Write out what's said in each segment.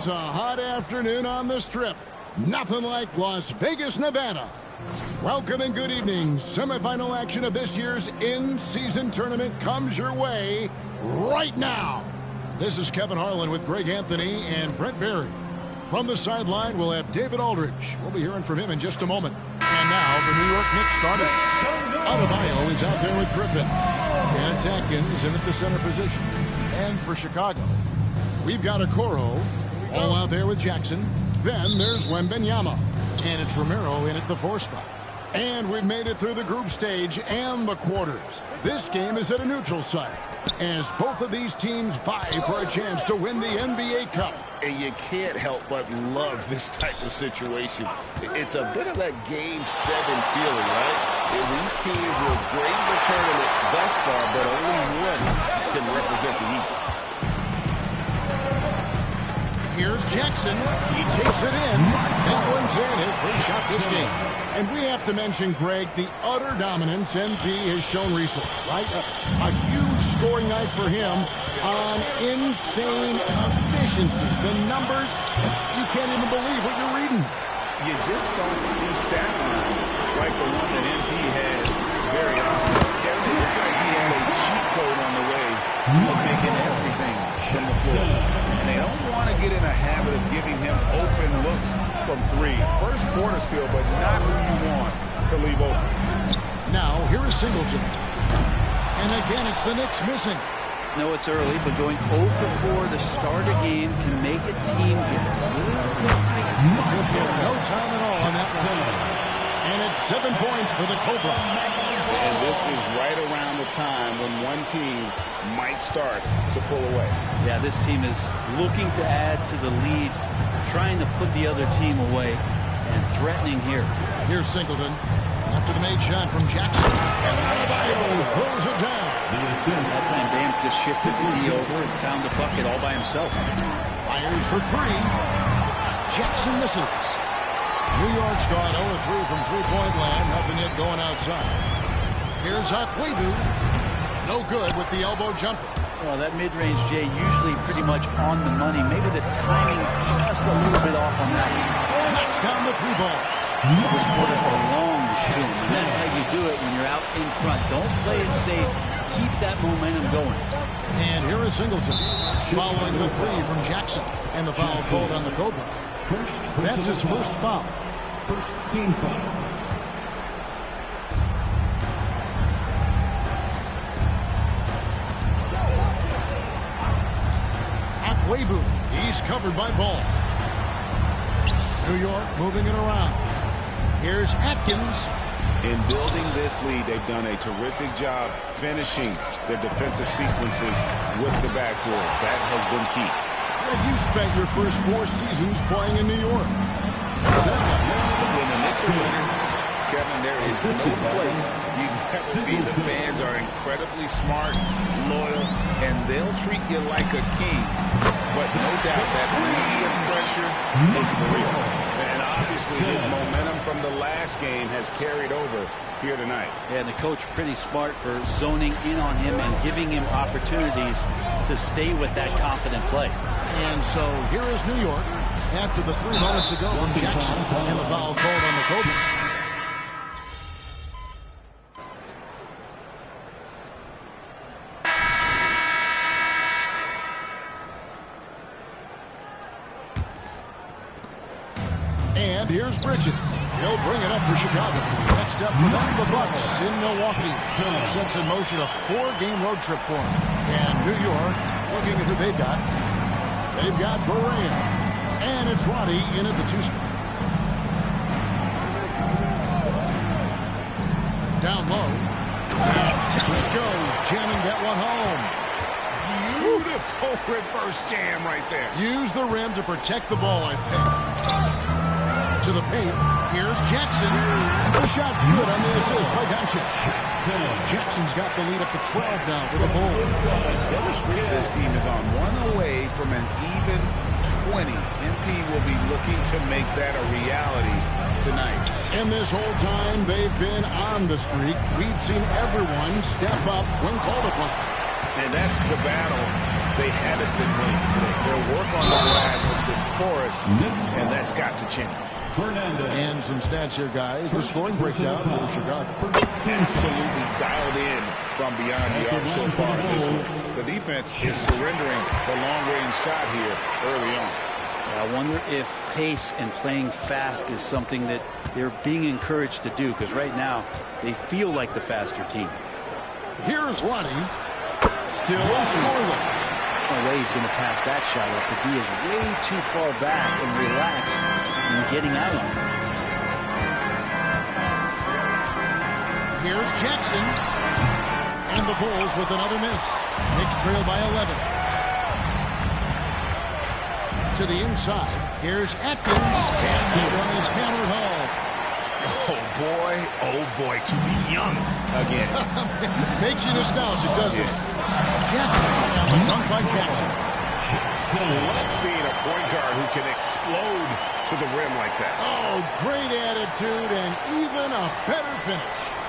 was a hot afternoon on the Strip. Nothing like Las Vegas, Nevada. Welcome and good evening. Semifinal action of this year's in-season tournament comes your way right now. This is Kevin Harlan with Greg Anthony and Brent Barry. From the sideline, we'll have David Aldridge. We'll be hearing from him in just a moment. And now, the New York Knicks starters. Adebayo is out there with Griffin. And Atkins in at the center position. And for Chicago, we've got Okoro all out there with Jackson. Then there's Wembanyama. And it's Romero in at the 4 spot. And we've made it through the group stage and the quarters. This game is at a neutral site, as both of these teams vie for a chance to win the NBA Cup. And you can't help but love this type of situation. It's a bit of that Game 7 feeling, right? And these teams were great in the tournament thus far, but only one can represent the East. Here's Jackson. He takes it in. That one's in his first shot this game. And we have to mention, Greg, the utter dominance MP has shown recently, right? A huge scoring night for him on insane efficiency. The numbers, you can't even believe what you're reading. You just don't see stat lines like the one that MP had very often. Kevin, it looked like he had a cheat code on the way. He was making everything from the floor. And they don't want to get in a habit of giving him open looks from 3. First quarter still, but not who you want to leave open. Now, here is Singleton. And again, it's the Knicks missing. No, it's early, but going 0 for 4 to start a game can make a team get a little tight. Took him no time at all on that one. And it's 7 points for the Cobra. And this is right around the time when one team might start to pull away. Yeah, this team is looking to add to the lead, trying to put the other team away, and threatening here. Here's Singleton after the made shot from Jackson. And Adebayo throws it down. That time Bam just shifted the D over and found the bucket all by himself. Fires for 3. Jackson misses. New York's gone 0-3 from three-point land. Nothing yet going outside. Here's Akwebu. No good with the elbow jumper. Well, that mid-range, Jay, usually pretty much on the money. Maybe the timing just a little bit off on that one. Knocks down the 3 ball. This quarter belongs to him, and that's how you do it when you're out in front. Don't play it safe. Keep that momentum going. And here is Singleton following the 3 from Jackson. And the foul called on the Cobra. That's his first foul. First team foul. Akwebu, he's covered by Ball. New York moving it around. Here's Atkins. In building this lead, they've done a terrific job finishing their defensive sequences with the backboards. That has been key. And you spent your first 4 seasons playing in New York. When the Knicks are winning, Kevin, there is no place you'd rather be. The fans are incredibly smart, loyal, and they'll treat you like a king. But no doubt that media pressure is for real. And obviously his momentum from the last game has carried over here tonight. Yeah, and the coach pretty smart for zoning in on him and giving him opportunities to stay with that confident play. And so here is New York after the 3 moments ago from Jackson and the foul called on the Cobra. And here's Bridges. He'll bring it up for Chicago. Next up for them, the Bucks in Milwaukee. Sets in motion a 4-game road trip for them. And New York, looking at who they've got. They've got Berea. And it's Roddy in at the 2 spot. Down low. And down it goes, jamming that one home. Beautiful reverse jam right there. Use the rim to protect the ball, I think. To the paint. Here's Jackson. The shot's good on the assist by Doncic. Jackson's got the lead up to 12 now for the Bulls. This team is on 1 away from an even 20. MP will be looking to make that a reality tonight. And this whole time they've been on the streak, we've seen everyone step up when called upon. And that's the battle they haven't been winning today. Their work on the glass has been porous, and that's got to change. And some stats here, guys. The scoring breakdown for Chicago. Absolutely dialed in from beyond the arc so far in this one. The defense is surrendering the long-range shot here early on. I wonder if pace and playing fast is something that they're being encouraged to do, because right now they feel like the faster team. Here's Ronnie. Still scoreless. No way he's going to pass that shot up. The D is way too far back and relaxed in getting out on it. Here's Jackson. And the Bulls with another miss. Knicks trail by 11. To the inside. Here's Atkins. And that one is hammered home. Oh boy, to be young again. Makes you nostalgic, doesn't it? Jackson, and the dunk by Jackson. I've seen a point guard who can explode to the rim like that. Oh, great attitude and even a better finish.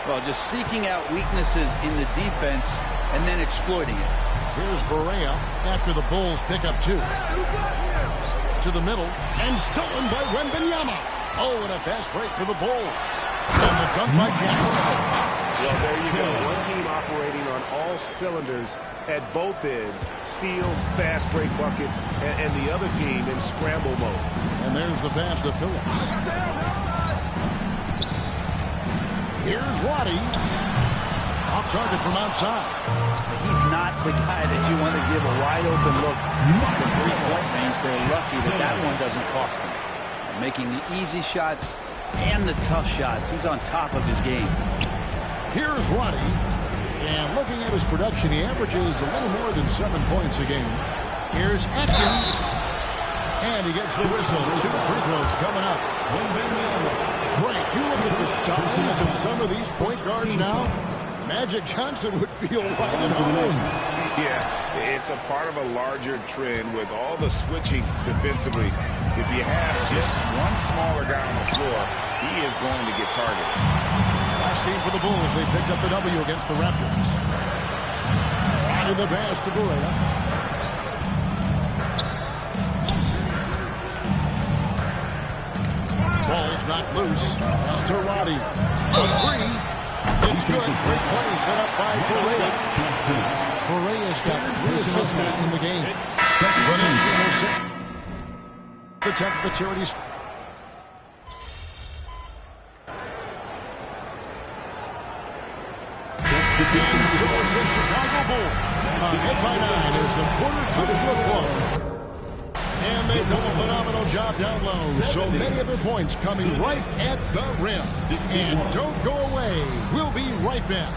Well, just seeking out weaknesses in the defense and then exploiting it. Here's Berea after the Bulls pick up 2. To the middle, and stolen by Wembanyama. Oh, and a fast break for the Bulls. And the dunk by Jackson. Well, there you go. One team operating on all cylinders at both ends. Steals, fast break buckets, and the other team in scramble mode. And there's the pass to Phillips. Here's Roddy. Off target from outside. He's not the guy that you want to give a wide open look from three-point range. They're lucky that that one doesn't cost them. Making the easy shots and the tough shots. He's on top of his game. Here's Roddy. And looking at his production, he averages a little more than 7 points a game. Here's Atkins. And he gets the whistle. 2 free throws coming up. Great. You look at the size of some of these point guards now. Magic Johnson would feel right at home. Yeah, it's a part of a larger trend with all the switching defensively. If you have just one smaller guy on the floor, he is going to get targeted. Last game for the Bulls, they picked up the W against the Raptors. Finding the pass to Berea. Ball's not loose. Pass to Roddy. A 3. It's good. Great play set up by Berea. Berea's got 3 assists in the game. Redemption is 6. The 10th, the charity. And so it's the Chicago Bulls. Ahead by 9 as the quarter comes to a close. And they've done a phenomenal job down low. So many of their points coming right at the rim. And don't go away. We'll be right back.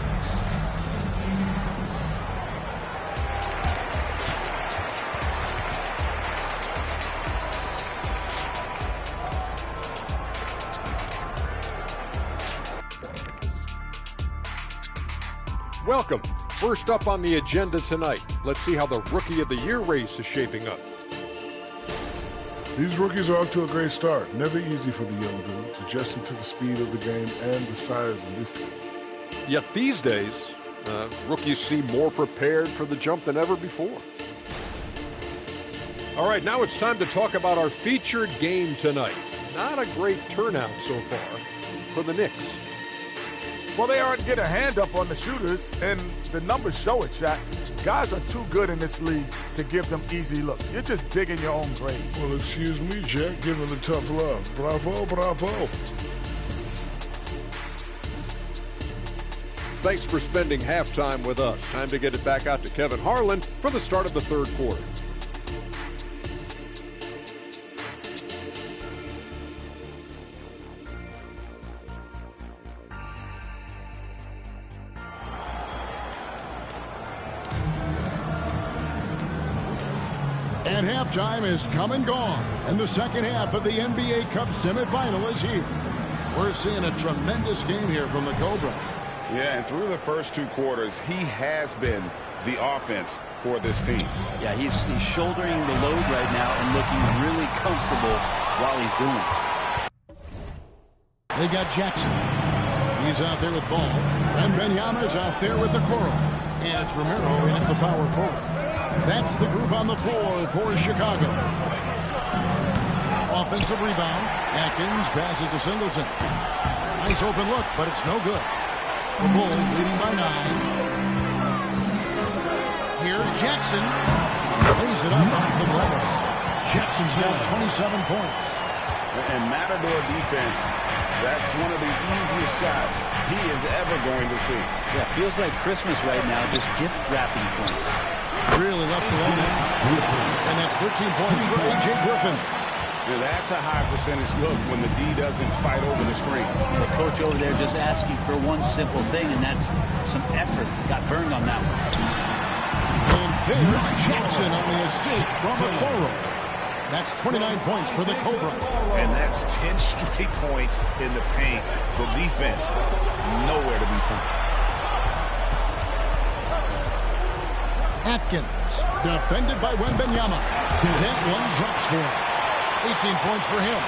Welcome. First up on the agenda tonight, let's see how the Rookie of the Year race is shaping up. These rookies are off to a great start. Never easy for the young dudes, adjusting to the speed of the game and the size of this team. Yet these days, rookies seem more prepared for the jump than ever before. All right, now it's time to talk about our featured game tonight. Not a great turnout so far for the Knicks. Well, they aren't getting a hand up on the shooters, and the numbers show it, Shaq. Guys are too good in this league to give them easy looks. You're just digging your own grave. Well, excuse me, Jack, giving the tough love. Bravo, bravo. Thanks for spending halftime with us. Time to get it back out to Kevin Harlan for the start of the third quarter. And halftime is come and gone. And the second half of the NBA Cup semifinal is here. We're seeing a tremendous game here from the Cobra. Yeah, and through the first 2 quarters, he has been the offense for this team. Yeah, he's shouldering the load right now and looking really comfortable while he's doing it. They got Jackson. He's out there with ball. And Wembanyama's out there with the coral. And it's Romero in at the power forward. That's the group on the floor for Chicago. Offensive rebound. Atkins passes to Singleton. Nice open look, but it's no good. The Bulls leading by 9. Here's Jackson. Lays it up off the glass. Jackson's got 27 points. And Matador defense, that's one of the easiest shots he is ever going to see. Yeah, feels like Christmas right now, just gift wrapping points. Really left alone that time. And that's 13 points for A.J. Griffin. Yeah, that's a high percentage look when the D doesn't fight over the screen. The coach over there just asking for one simple thing, and that's some effort. Got burned on that one. And there's Jackson on the assist from Okoro. That's 29 points for the Cobra. And that's 10 straight points in the paint. The defense, nowhere to be found. Atkins, defended by Wembanyama. That one drops for him. 18 points for him.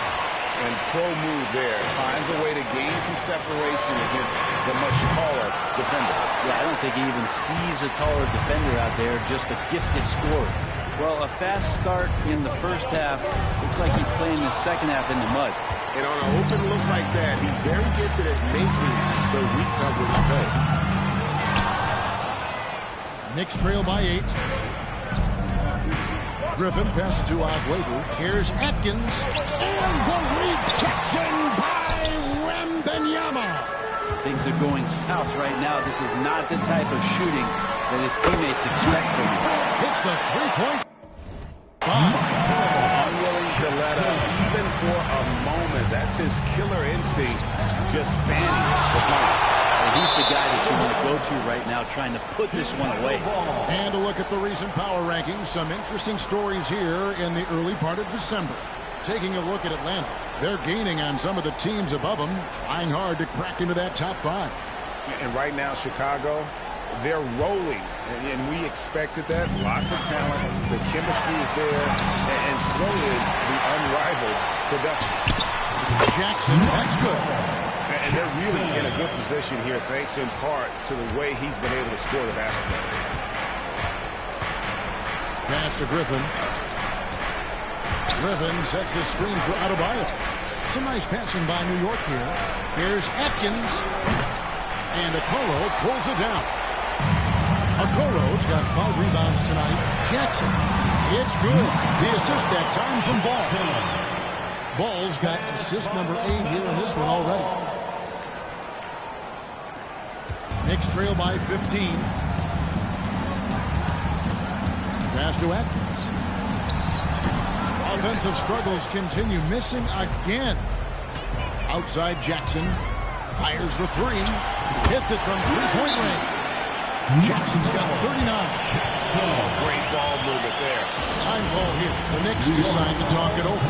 And pro move there. Finds a way to gain some separation against the much taller defender. Yeah, I don't think he even sees a taller defender out there, just a gifted scorer. Well, a fast start in the first half. Looks like he's playing the second half in the mud. And on an open look like that, he's very gifted at making the weak coverage play. Knicks trail by 8. Griffin passes to Agüero. Here's Atkins. And the rejection by Wembanyama. Things are going south right now. This is not the type of shooting that his teammates expect from him. Hits the three-point. Unwilling to let up even for a moment. That's his killer instinct, just fanning the ball. And he's the guy that you want to go to right now, trying to put this one away. And a look at the recent power rankings. Some interesting stories here in the early part of December. Taking a look at Atlanta, they're gaining on some of the teams above them, trying hard to crack into that top 5. And right now, Chicago, they're rolling, and we expected that. Lots of talent, the chemistry is there, and so is the unrivaled production. Jackson, that's good. And they're really in a good position here, thanks in part to the way he's been able to score the basketball. Pass to Griffin. Griffin sets the screen for Adebayo. Some nice passing by New York here. Here's Atkins. And Okoro pulls it down. Okoro's got 5 rebounds tonight. Jackson, it's good. The assist that time from Ball. Ball's got assist number 8 here in this one already. Knicks trail by 15. Pass to Atkins. Offensive struggles continue. Missing again. Outside Jackson. Fires the 3. Hits it from three-point range. Jackson's got 39. Great ball movement there. Time call here. The Knicks decide to talk it over.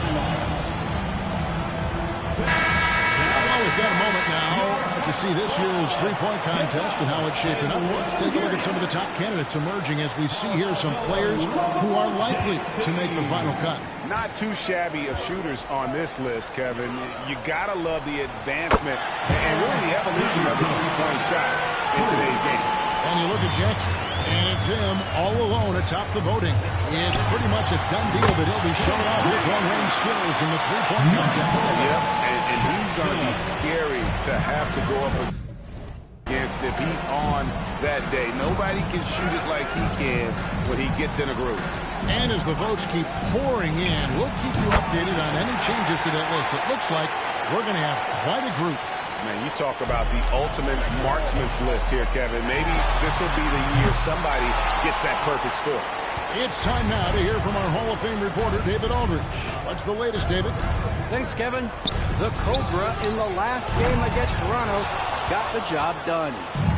Well, we've got a moment now to see this year's three-point contest and how it's shaping up. Let's take a look at some of the top candidates emerging as we see here some players who are likely to make the final cut. Not too shabby of shooters on this list, Kevin. You gotta love the advancement and really the evolution of the three-point shot in today's game. And you look at Jackson, and it's him all alone atop the voting. It's pretty much a done deal that he'll be showing off his long-range skills in the three-point contest. Yep, and he's going to be scary to have to go up against if he's on that day. Nobody can shoot it like he can when he gets in a groove. And as the votes keep pouring in, we'll keep you updated on any changes to that list. It looks like we're going to have quite a group. Man, you talk about the ultimate marksman's list here, Kevin. Maybe this will be the year somebody gets that perfect score. It's time now to hear from our Hall of Fame reporter, David Aldridge. What's the latest, David? Thanks, Kevin. The Cobra in the last game against Toronto got the job done.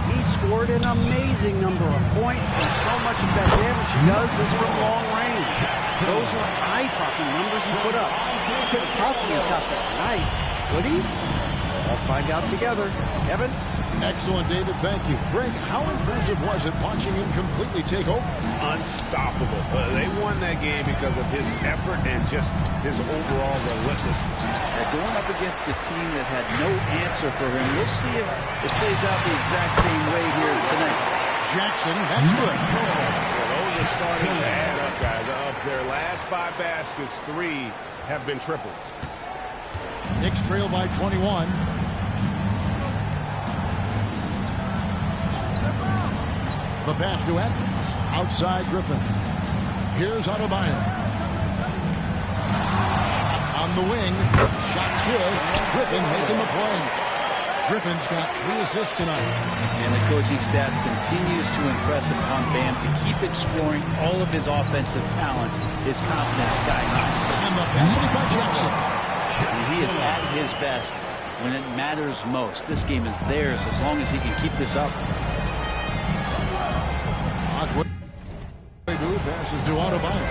He scored an amazing number of points, and so much of that damage he does is from long range. Those are eye-popping numbers he put up. He couldn't possibly top that tonight, could he? We'll find out together. Kevin? Excellent, David. Thank you. Greg, how impressive was it watching him completely take over? Unstoppable. They won that game because of his effort and just his overall relentlessness. Going up against a team that had no answer for him. We'll see if it plays out the exact same way here tonight. Jackson, that's good. Well, those are starting to add up, guys. Of their last 5 baskets, 3 have been triples. Knicks trail by 21. The pass to Atkins. Outside Griffin. Here's Adebayo. Shot on the wing. Shot's good. Griffin making the play. Griffin's got 3 assists tonight. And the coaching staff continues to impress upon Bam to keep exploring all of his offensive talents. His confidence sky high. And the basket by Jackson. And he is at his best when it matters most. This game is theirs as long as he can keep this up. Passes to Adebayo.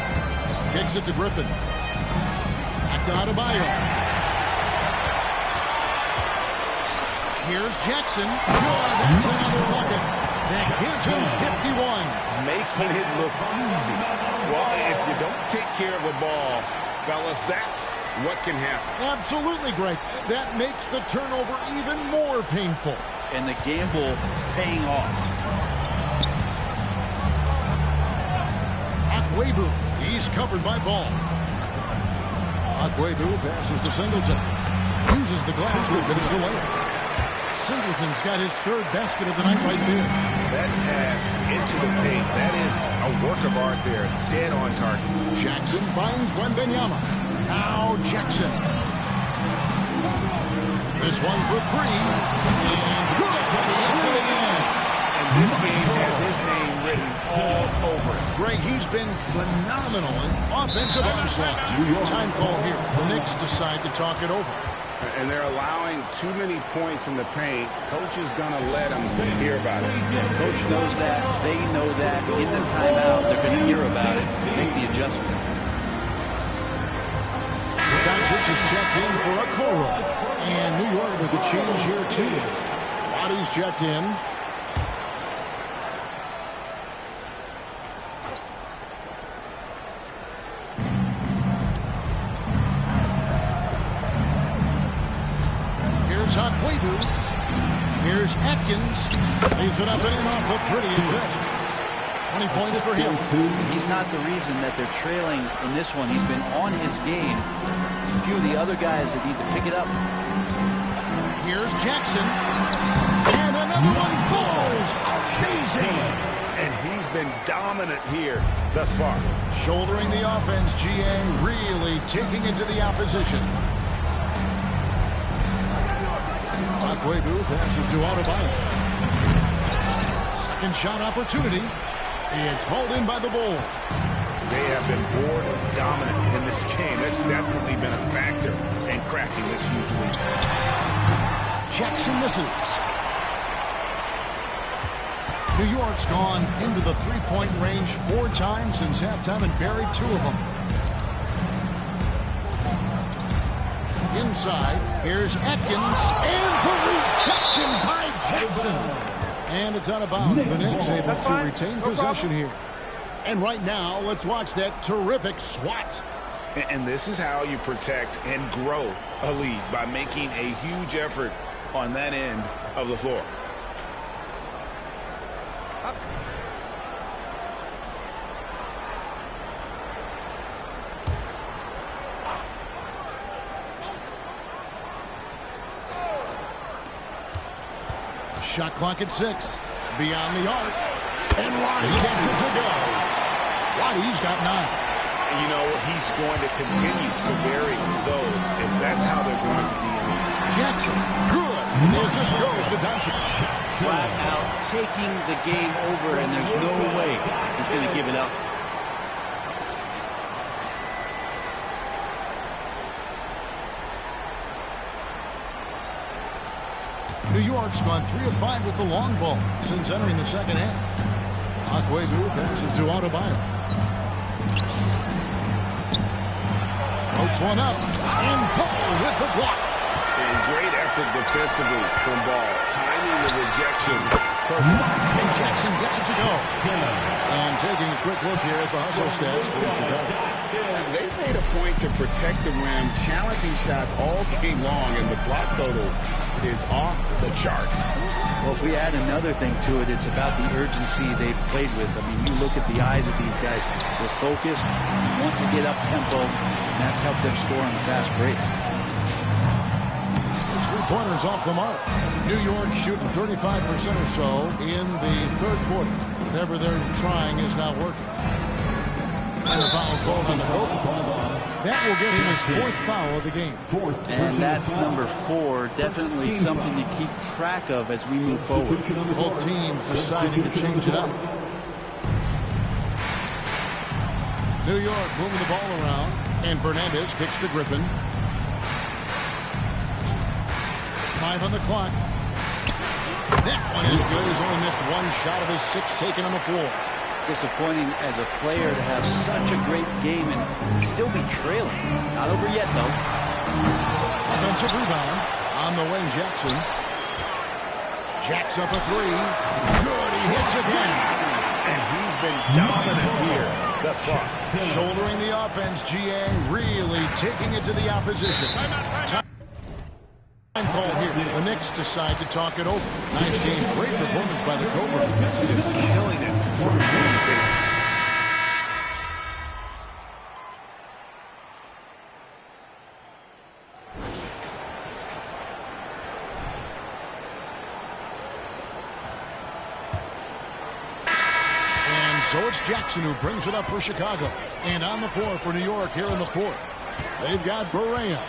Kicks it to Griffin. Back to Adebayo. Here's Jackson. Good. That's another bucket. That gives him 51. Making it look easy. Well, if you don't take care of the ball, fellas, that's what can happen. Absolutely great. That makes the turnover even more painful. And the gamble paying off. Akwebu, he's covered by Ball. Akwebu passes to Singleton. Uses the glass to finish the layup. Singleton's got his 3rd basket of the night right there. That pass into the paint, that is a work of art there. Dead on target. Jackson finds Wembanyama. Now Jackson. This one for 3. And good. It's in the end. And this game has his name written all over it. Greg, he's been phenomenal in offensive onslaught. Time call here. The Knicks decide to talk it over. And they're allowing too many points in the paint. Coach is going to let them hear about it. Yeah, coach knows that. They know that. In the timeout, they're going to hear about it. Make the adjustment. Doncic is checked in for a Okoro. And New York with a change here, too. Waddy's checked in. Akwebu. Here's Atkins. Leaves it up and in off the pretty assist. 20 points for him. He's not the reason that they're trailing in this one. He's been on his game. There's a few of the other guys that need to pick it up. Here's Jackson. And another one falls. Amazing. And he's been dominant here thus far. Shouldering the offense, GA really taking it to the opposition. Akwebu passes to Adebayo. Second shot opportunity. It's hauled in by the Bulls. They have been board dominant in this game. That's definitely been a factor in cracking this huge lead. Jackson misses. New York's gone into the three-point range 4 times since halftime and buried 2 of them. Inside, here's Atkins, and the rejection by Jackson. And it's out of bounds. The Knicks able to retain possession here. And right now, let's watch that terrific swat. And this is how you protect and grow a lead, by making a huge effort on that end of the floor. Shot clock at 6. Beyond the arc. And Waddy gets it to go. Waddy's got 9. You know, he's going to continue to vary those if that's how they're going to be. Jackson, good. And the assist goes to Doncic. Flat out taking the game over, and there's no way he's going to give it up. New York's gone 3 of 5 with the long ball since entering the second half. Akwebu passes to Adebayo. Floats one up, and Ball with the block. And great effort defensively from Ball, timing the rejection perfect. And Jackson gets it to go. And taking a quick look here at the hustle stats for Chicago. They've made a point to protect the rim, challenging shots all game long, and the block total is off the charts. Well, if we add another thing to it, it's about the urgency they've played with. I mean, you look at the eyes of these guys. They're focused, want to get up-tempo, and that's helped them score on the fast break. Three-pointers off the mark. New York shooting 35% or so in the third quarter. Whatever they're trying is not working. And a foul called on the Cobra. That will get him his fourth foul of the game. And that's number 4. Definitely something to keep track of as we move forward. Both teams deciding to change it up. New York moving the ball around. And Fernandez kicks to Griffin. 5 on the clock. That one is good. He's only missed one shot of his 6 taken on the floor. Disappointing as a player to have such a great game and still be trailing. Not over yet, though. Offensive rebound on the wing, Jackson. Jacks up a 3. Good, he hits again. And he's been dominant here thus far. Shouldering the offense, GA really taking it to the opposition. Time call here. The Knicks decide to talk it over. Nice game. Great performance by the Cobra. Just killing it for me. So it's Jackson who brings it up for Chicago. And on the floor for New York here in the fourth. They've got Berea.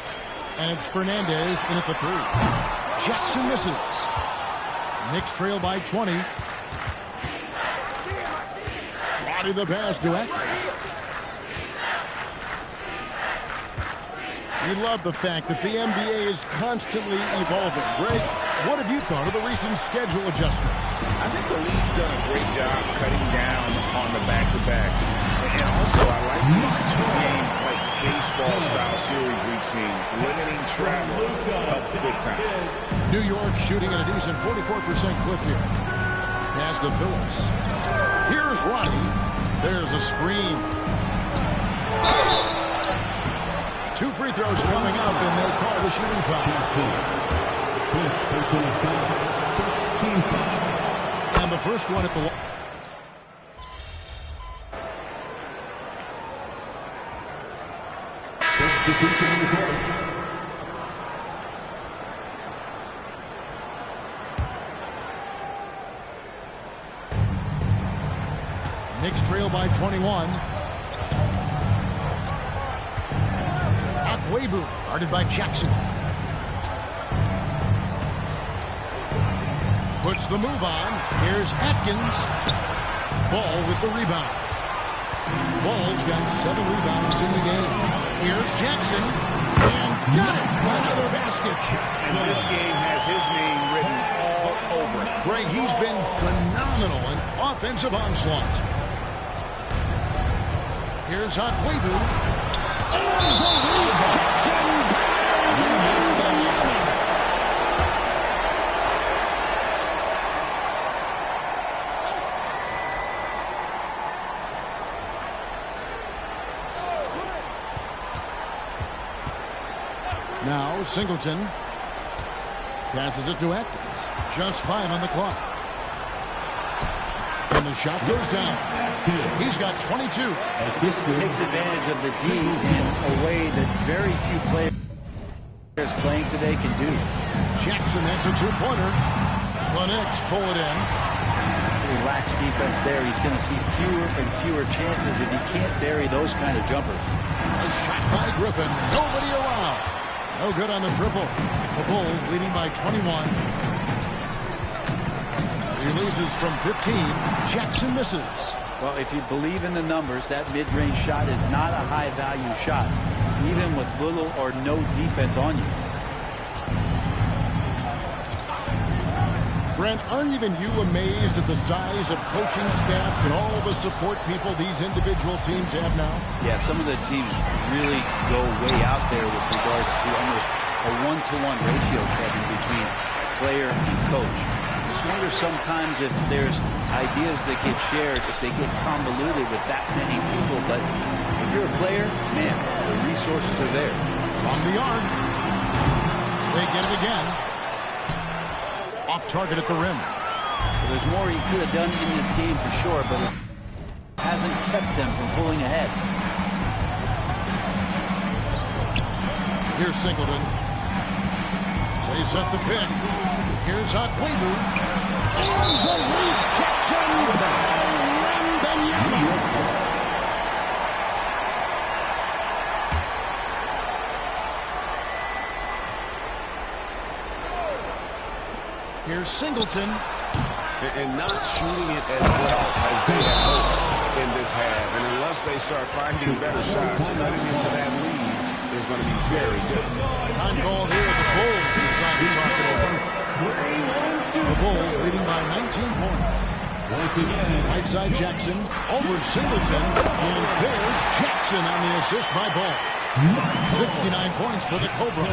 And it's Fernandez in at the 3. Jackson misses. Knicks trail by 20. Body the pass to Atkins. We love the fact that the NBA is constantly evolving. Greg, what have you thought of the recent schedule adjustments? I think the league's done a great job cutting down on the back-to-backs. And also, I like these 2-game, like baseball-style series we've seen. Limiting travel helps big time. New York shooting at a decent 44% clip here. Pass to Phillips. Here's Ronnie. There's a screen. 2 free throws coming up, and they call the shooting foul. And the first one at the line. Knicks trail by 21. Webu, guarded by Jackson. Puts the move on. Here's Atkins. Ball with the rebound. Ball's got 7 rebounds in the game. Here's Jackson. And got it. Another basket. And this game has his name written all over it. Greg, he's been phenomenal in offensive onslaught. Here's Webu. Now Singleton passes it to Atkins. Just 5 on the clock. And the shot goes down. He's got 22. Takes advantage of the D in a way that very few players playing today can do. Jackson hits a 2-pointer. The Knicks pull it in. Relaxed defense there. He's going to see fewer and fewer chances if he can't bury those kind of jumpers. A shot by Griffin. Nobody around. No good on the triple. The Bulls leading by 21. Releases from 15. Jackson misses. Well, if you believe in the numbers, that mid-range shot is not a high-value shot, even with little or no defense on you. Brent, aren't even you amazed at the size of coaching staffs and all the support people these individual teams have now? Yeah, some of the teams really go way out there with regards to almost a 1-to-1 ratio, Kevin, between player and coach. This one wonder sometimes if there's ideas that get shared, if they get convoluted with that many people. But if you're a player, man, the resources are there. From the arc. They get it again. Off target at the rim. Well, there's more he could have done in this game for sure, but it hasn't kept them from pulling ahead. Here's Singleton. They set the pick. Here's Akwebu. And the rejection from Wembanyama. Here's Singleton. And not shooting it as well as they had hoped in this half. And unless they start finding better shots, cutting into that lead is going to be very difficult. Time called here. The Bulls decide to talk it over. The Bulls leading by 19 points. Right side Jackson over Singleton. And there's Jackson on the assist by Ball. 69 points for the Cobra.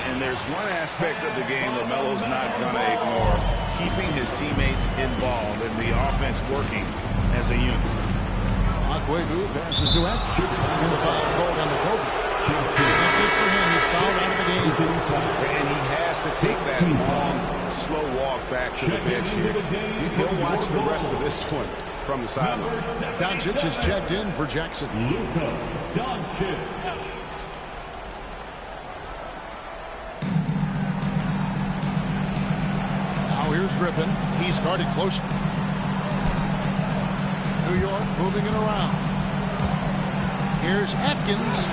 And there's one aspect of the game LaMelo's not going to ignore. Keeping his teammates involved and the offense working as a unit. Akwebu passes to Atkins. And the foul called on the Cobra. That's it for him. He's fouled out of the game. And he has to take that long, slow walk back to the bench here. He'll watch the rest of this one from the sideline. Doncic is checked in for Jackson. Now here's Griffin. He's guarded close. New York moving it around. Here's Atkins.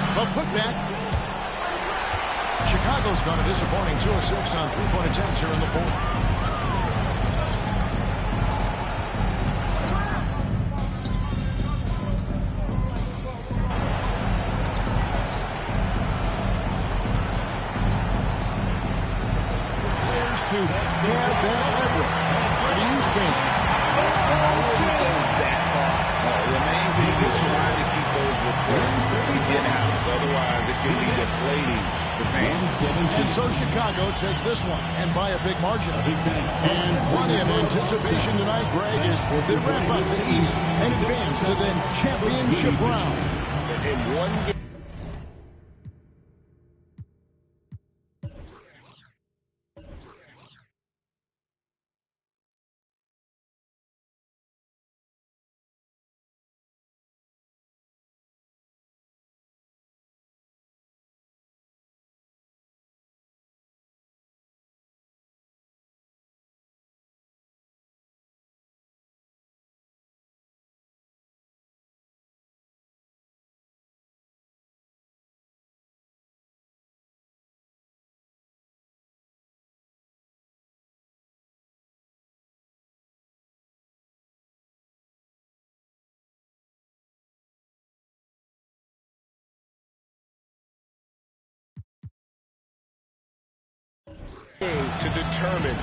A putback. Chicago's gone a disappointing 2 of 6 on three-point attempts here in the fourth. Players to have that leverage. Where do you stand? The main thing is trying to keep those requests in-house. Otherwise, it can be deflating for fans. And so Chicago takes this one, and by a big margin. And plenty of anticipation tonight, Greg, as they wrap up the East and advance to the championship round. In one game. To determine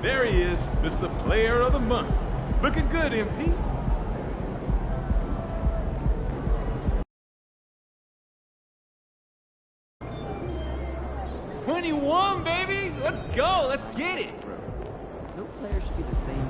There he is, Mr. Player of the Month. Looking good, MP. '21, baby! Let's go! Let's get it! No player should be the same.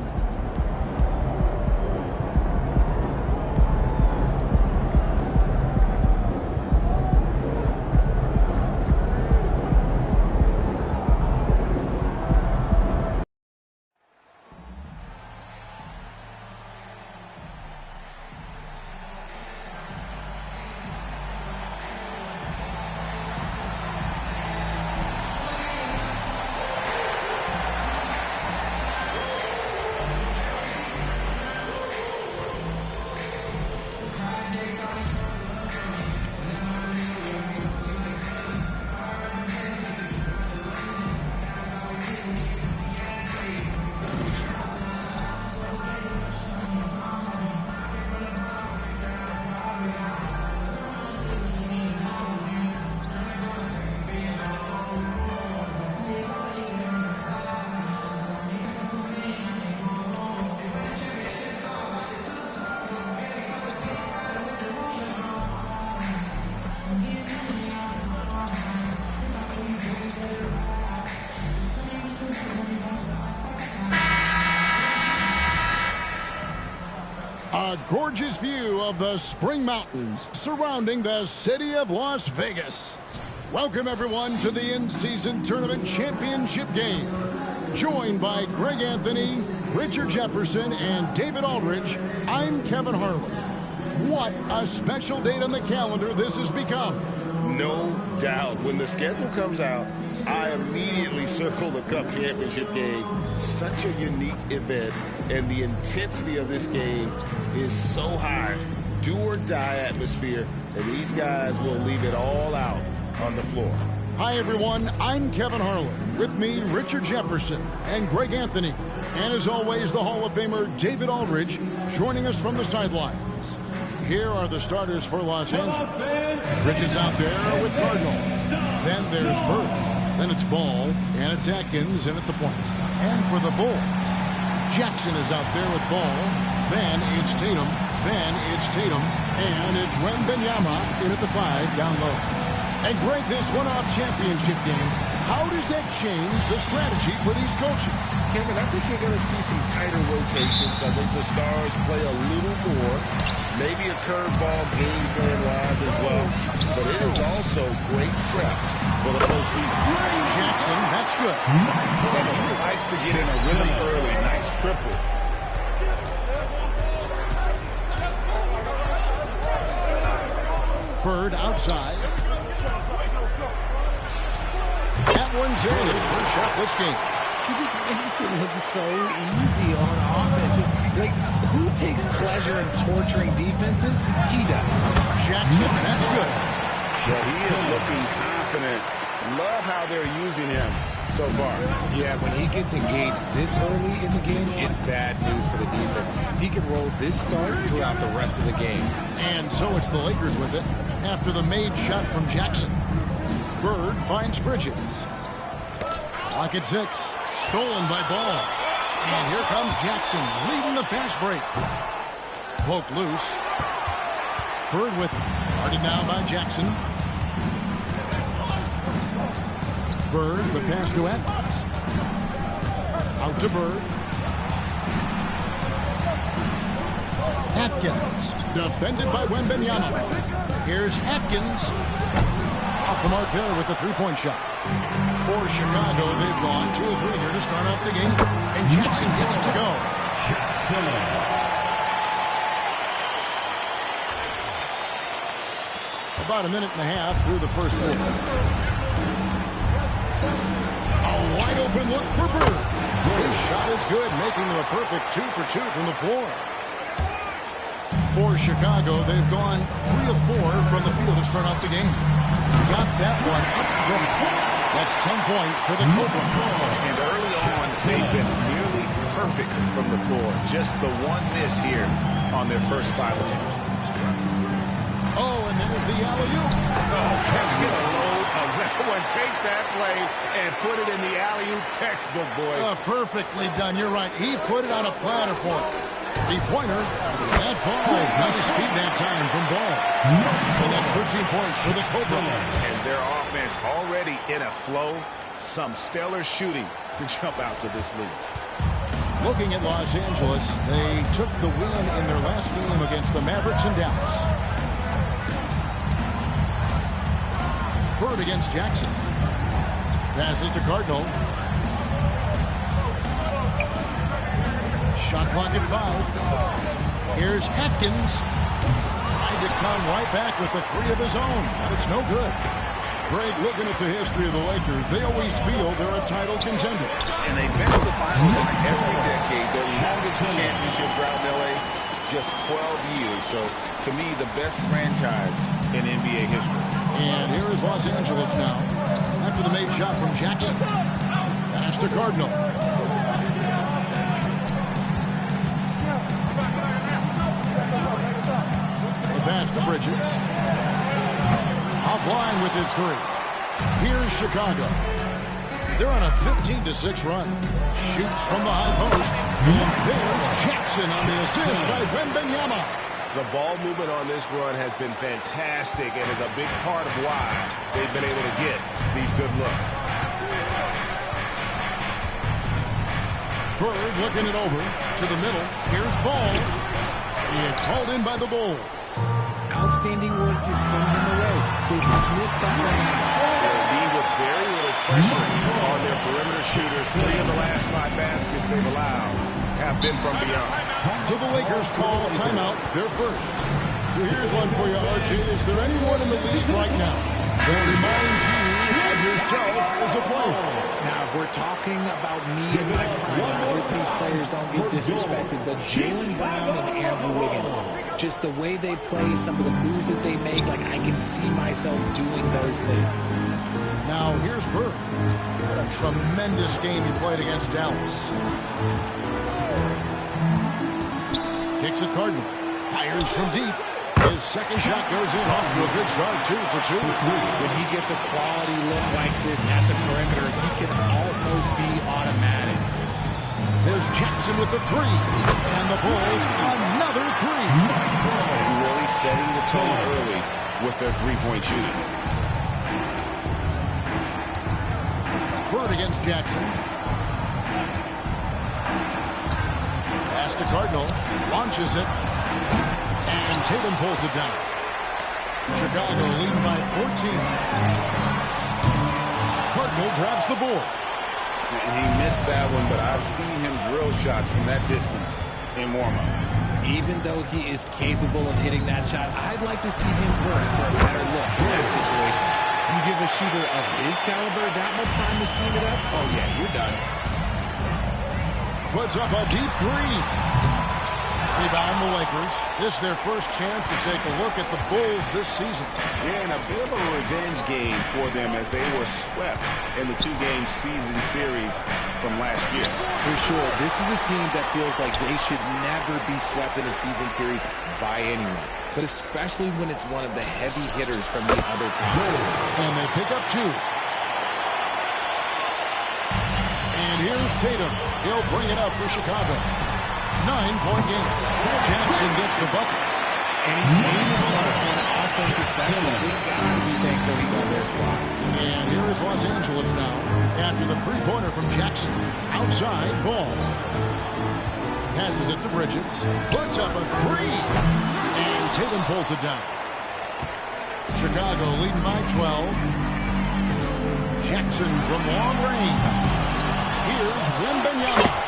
A gorgeous view of the Spring Mountains surrounding the city of Las Vegas. Welcome, everyone, to the in-season tournament championship game. Joined by Greg Anthony, Richard Jefferson, and David Aldridge, I'm Kevin Harlan. What a special date on the calendar this has become. No doubt. When the schedule comes out, I immediately circle the Cup Championship game. Such a unique event, and the intensity of this game is so high. Do or die atmosphere, and these guys will leave it all out on the floor. Hi, everyone. I'm Kevin Harlan. With me, Richard Jefferson and Greg Anthony. And as always, the Hall of Famer David Aldridge joining us from the sidelines. Here are the starters for Los Angeles. Rich is out there with Cardinal. Then there's Bird. Then it's Ball, and it's Atkins in at the point. And for the Bulls, Jackson is out there with Ball. Then it's Tatum. Then it's Tatum. And it's Wembanyama in at the 5 down low. And Greg, this one-off championship game, how does that change the strategy for these coaches? Kevin, I think you're going to see some tighter rotations. I think the stars play a little more. Maybe a curveball game plan-wise as well. But it is also great prep for the postseason. Jackson, that's good. And he likes to get in a really early. Nice triple. Bird outside. That one's in. His first shot this game. He just makes it look so easy on offense. Like, who takes pleasure in torturing defenses? He does. Jackson, that's good. Well, he is looking confident. Love how they're using him so far. Yeah, when he gets engaged this early in the game, it's bad news for the defense. He can roll this start throughout the rest of the game. And so it's the Lakers with it after the made shot from Jackson. Bird finds Bridges. Clock at 6. Stolen by Ball. And here comes Jackson leading the fast break. Poked loose. Bird with it. Guarded now by Jackson. Bird, the pass to Atkins. Out to Bird. Atkins, defended by Wembanyama. Here's Atkins. Off the mark there with the three-point shot. For Chicago, they've gone 2 of 3 here to start off the game. And Jackson gets it to go. About a minute and a half through the first quarter. A wide open look for Bird. His shot is good, making him a perfect 2 for 2 from the floor. For Chicago, they've gone 3 of 4 from the field to start off the game. Got that one up great. That's 10 points for the Cobra. And early on, they've been nearly perfect from the floor. Just the one miss here on their first 5 attempts. Oh, and there's the alley-oop. Oh, can we get a load of that one? Take that play and put it in the alley-oop textbook, boys. Perfectly done. You're right. He put it on a platter for him. Three-pointer. That falls. Nice feed that time from Ball. And that's 13 points for the Cobra. And their offense already in a flow. Some stellar shooting to jump out to this lead. Looking at Los Angeles, they took the win in their last game against the Mavericks in Dallas. Bird against Jackson. Passes to Cardinal. Shot clock at 5. Here's Atkins. Tried to come right back with the 3 of his own, but it's no good. Greg, looking at the history of the Lakers, they always feel they're a title contender. And they've been to the finals in every decade. Their longest championship drought in L.A., just 12 years. So, to me, the best franchise in NBA history. And here is Los Angeles now, after the made shot from Jackson. Pass to Cardinal. Pass to Bridges. Offline with his 3. Here's Chicago. They're on a 15-6 run. Shoots from the high post. And there's Jackson on the assist by Wembanyama. The ball movement on this run has been fantastic and is a big part of why they've been able to get these good looks. Bird looking it over to the middle. Here's Ball. He is called in by the Bulls. Outstanding work to send him away. They sniffed that one out. With very little pressure on their perimeter shooters. 3 of the last 5 baskets they've allowed have been from beyond. So the Lakers call timeout, their first. So here's one for you, RJ. Is there anyone in the league right now that reminds you of yourself as a player? Now, if we're talking about me and my prime, I hope these players don't get disrespected, but Jaylen Brown and Andrew Wiggins, just the way they play, some of the moves that they make, like I can see myself doing those things. Now, here's Bird. What a tremendous game he played against Dallas. Kicks at Cardinal. Fires from deep. His second shot goes in, off to a good start, 2 for 2. When he gets a quality look like this at the perimeter, he can almost be automatic. There's Jackson with the 3. And the Bulls, another 3. Really setting the tone early with their three-point shooting. Bird against Jackson. Pass to Cardinal. Launches it. And Tatum pulls it down. Chicago leading by 14. Cardinal grabs the board. And he missed that one, but I've seen him drill shots from that distance in warm-up. Even though he is capable of hitting that shot, I'd like to see him work for a better look in that situation. You give a shooter of his caliber that much time to seam it up, oh yeah, you're done. Puts up a deep 3. Rebound the Lakers. This is their first chance to take a look at the Bulls this season. Yeah, and a bit of a revenge game for them as they were swept in the 2-game season series from last year. For sure, this is a team that feels like they should never be swept in a season series by anyone, but especially when it's one of the heavy hitters from the other conference. And they pick up 2. And here's Tatum. He'll bring it up for Chicago. 9-point game. Jackson gets the bucket. And he's made his mark on offense especially. They've got to be thankful he's on their spot. And here is Los Angeles now after the 3-pointer from Jackson. Outside, Ball. Passes it to Bridges. Puts up a 3. And Tatum pulls it down. Chicago leading by 12. Jackson from long range. Here's Wembanyama.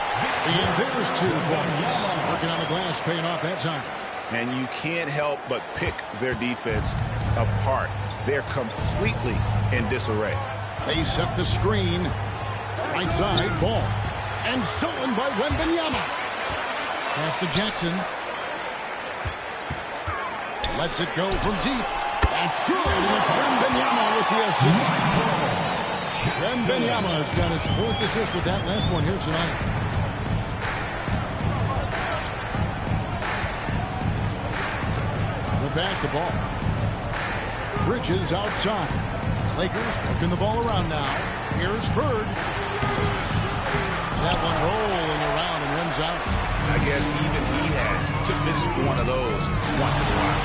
And there's 2 points. Working on the glass, paying off that time. And you can't help but pick their defense apart. They're completely in disarray. They set the screen. Right side, Ball. And stolen by Wembanyama. Pass to Jackson. Lets it go from deep. That's good. And it's Wembanyama with the assist. Wembanyama has got his 4th assist with that last one here tonight. Pass the ball. Bridges outside. Lakers working the ball around now. Here's Bird. That one rolling around and runs out. I guess even he has to miss one of those once in a while.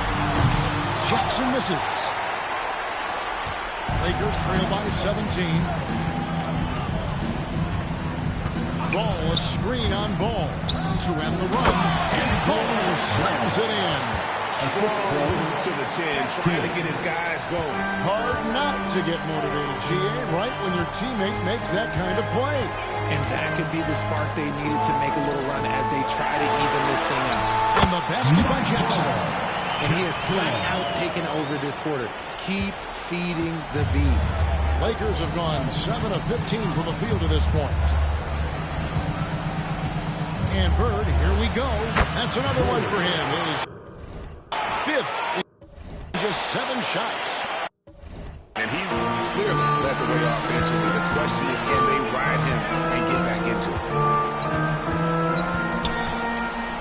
Jackson misses. Lakers trail by 17. Ball, a screen on Ball to end the run. And Ball slams it in. Strong to the 10, trying to get his guys going. Hard not to get motivated, GA, right when your teammate makes that kind of play. And that could be the spark they needed to make a little run as they try to even this thing out. And the basket by Jackson. And he has flat out taken over this quarter. Keep feeding the beast. Lakers have gone 7 of 15 from the field to this point. And Bird, here we go. That's another one for him. His 5th in just 7 shots. And he's clearly led the way offensively. The question is, can they ride him and get back into it?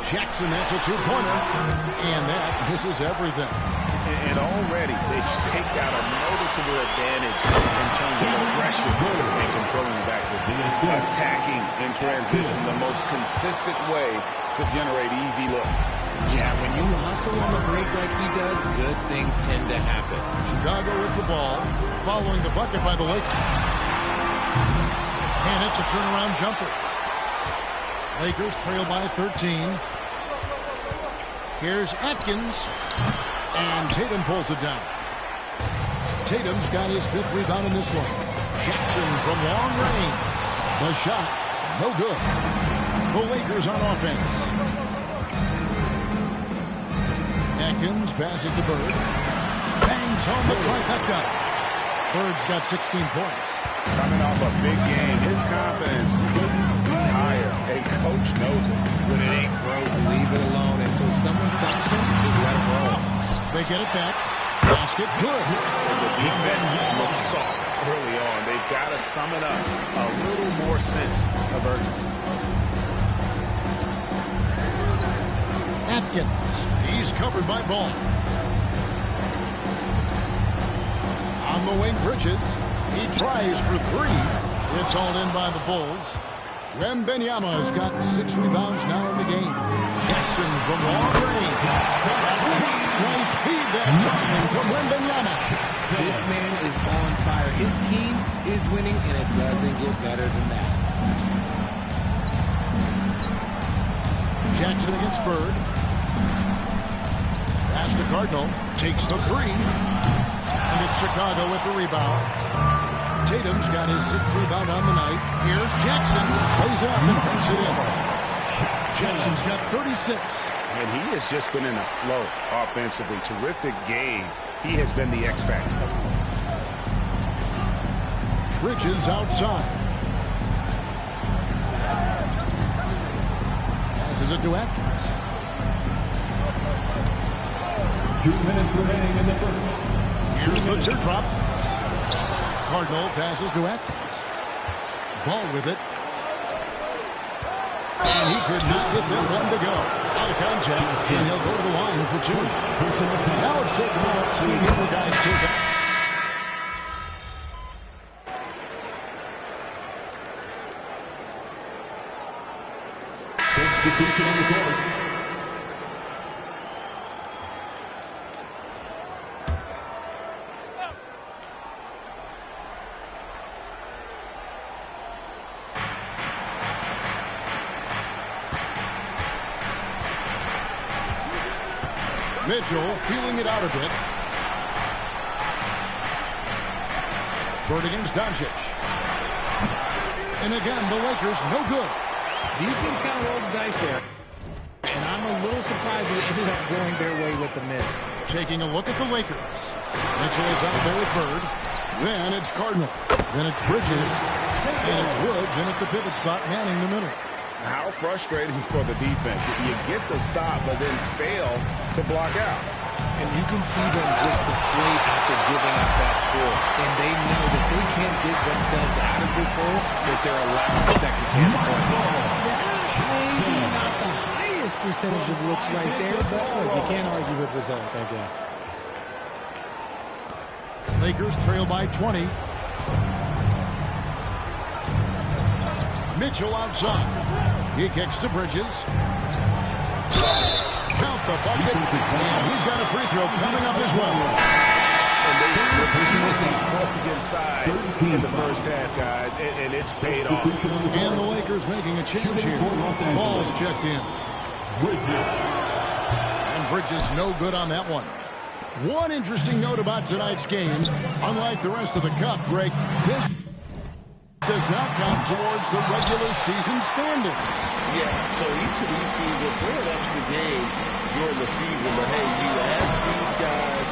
Jackson, that's a 2-pointer. And that misses everything. And already they've staked out a noticeable advantage in terms of aggression and controlling the backcourt. Attacking in transition, the most consistent way to generate easy looks. Yeah, when you hustle on the break like he does, good things tend to happen. Chicago with the ball, following the bucket by the Lakers. Can't hit the turnaround jumper. Lakers trail by 13. Here's Atkins. And Tatum pulls it down. Tatum's got his 5th rebound in this one. Jackson from long range. The shot, no good. The Lakers on offense. Atkins passes to Bird. Bangs home the trifecta. Bird's got 16 points. Coming off a big game, his confidence couldn't be higher, and coach knows it. When it ain't broke, leave it alone until someone stops him. Just let him roll. They get it back. Basket good. The defense looks soft early on. They've got to sum it up. A little more sense of urgency. Atkins. He's covered by Ball. On the wing, Bridges. He tries for 3. It's all in by the Bulls. Wembanyama's got 6 rebounds now in the game. Jackson from long range. Nice feed that time from Wembanyama. This man is on fire. His team is winning, and it doesn't get better than that. Jackson against Bird. Pass to Cardinal. Takes the 3. And it's Chicago with the rebound. Tatum's got his 6th rebound on the night. Here's Jackson. Plays it up and brings it in. Jackson's got 36. And he has just been in a flow offensively. Terrific game. He has been the X factor. Bridges outside. Passes it to Atkins. 2 minutes remaining in the first. Here's the teardrop. Cardinal passes to Atkins. Ball with it. And he could not get there. 1 to go. Out of contact. And he'll go to the line for 2. Now let's take a moment to hear the guys take it. Substitution on the court. Mitchell feeling it out a bit. Bird against Doncic. And again, the Lakers no good. Defense kind of rolled the dice there. And I'm a little surprised it ended up going their way with the miss. Taking a look at the Lakers. Mitchell is out there with Bird. Then it's Cardinal. Then it's Bridges. And it's Woods in at the pivot spot, manning the middle. How frustrating for the defense. You get the stop, but then fail to block out. And you can see them just deflate after giving up that score. And they know that they can't dig themselves out of this hole if they're allowing second chance points. Maybe not the highest percentage of looks right there, but look, you can't argue with results, I guess. Lakers trail by 20. Mitchell outside. He kicks to Bridges. Count the bucket. And he's got a free throw coming up as well. And they inside in the first half, guys, and it's paid off. And the Lakers making a change here. Ball's checked in. And Bridges no good on that one. One interesting note about tonight's game, unlike the rest of the cup, Greg, this does not count towards the regular season standings. Yeah, so each of these teams will play an extra game during the season, but hey, you ask these guys,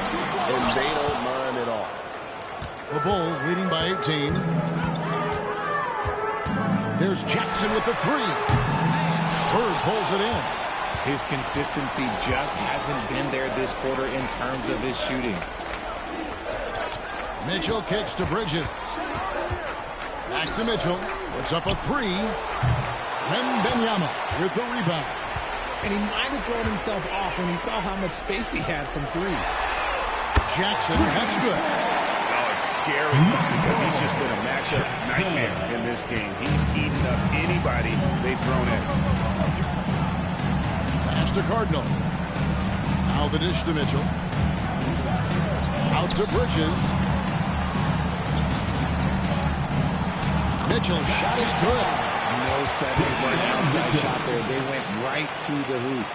and they don't mind at all. The Bulls leading by 18. There's Jackson with the 3. Bird pulls it in. His consistency just hasn't been there this quarter in terms of his shooting. Mitchell kicks to Bridges. Back to Mitchell. It's up a 3. Wembanyama with the rebound. And he might have thrown himself off when he saw how much space he had from 3. Jackson, that's good. Oh, it's scary because he's just been a matchup nightmare in this game. He's eaten up anybody they've thrown at him. Pass to Cardinal. Now the dish to Mitchell. Out to Bridges. Mitchell's shot is good. No setting for an outside shot there. They went right to the hoop.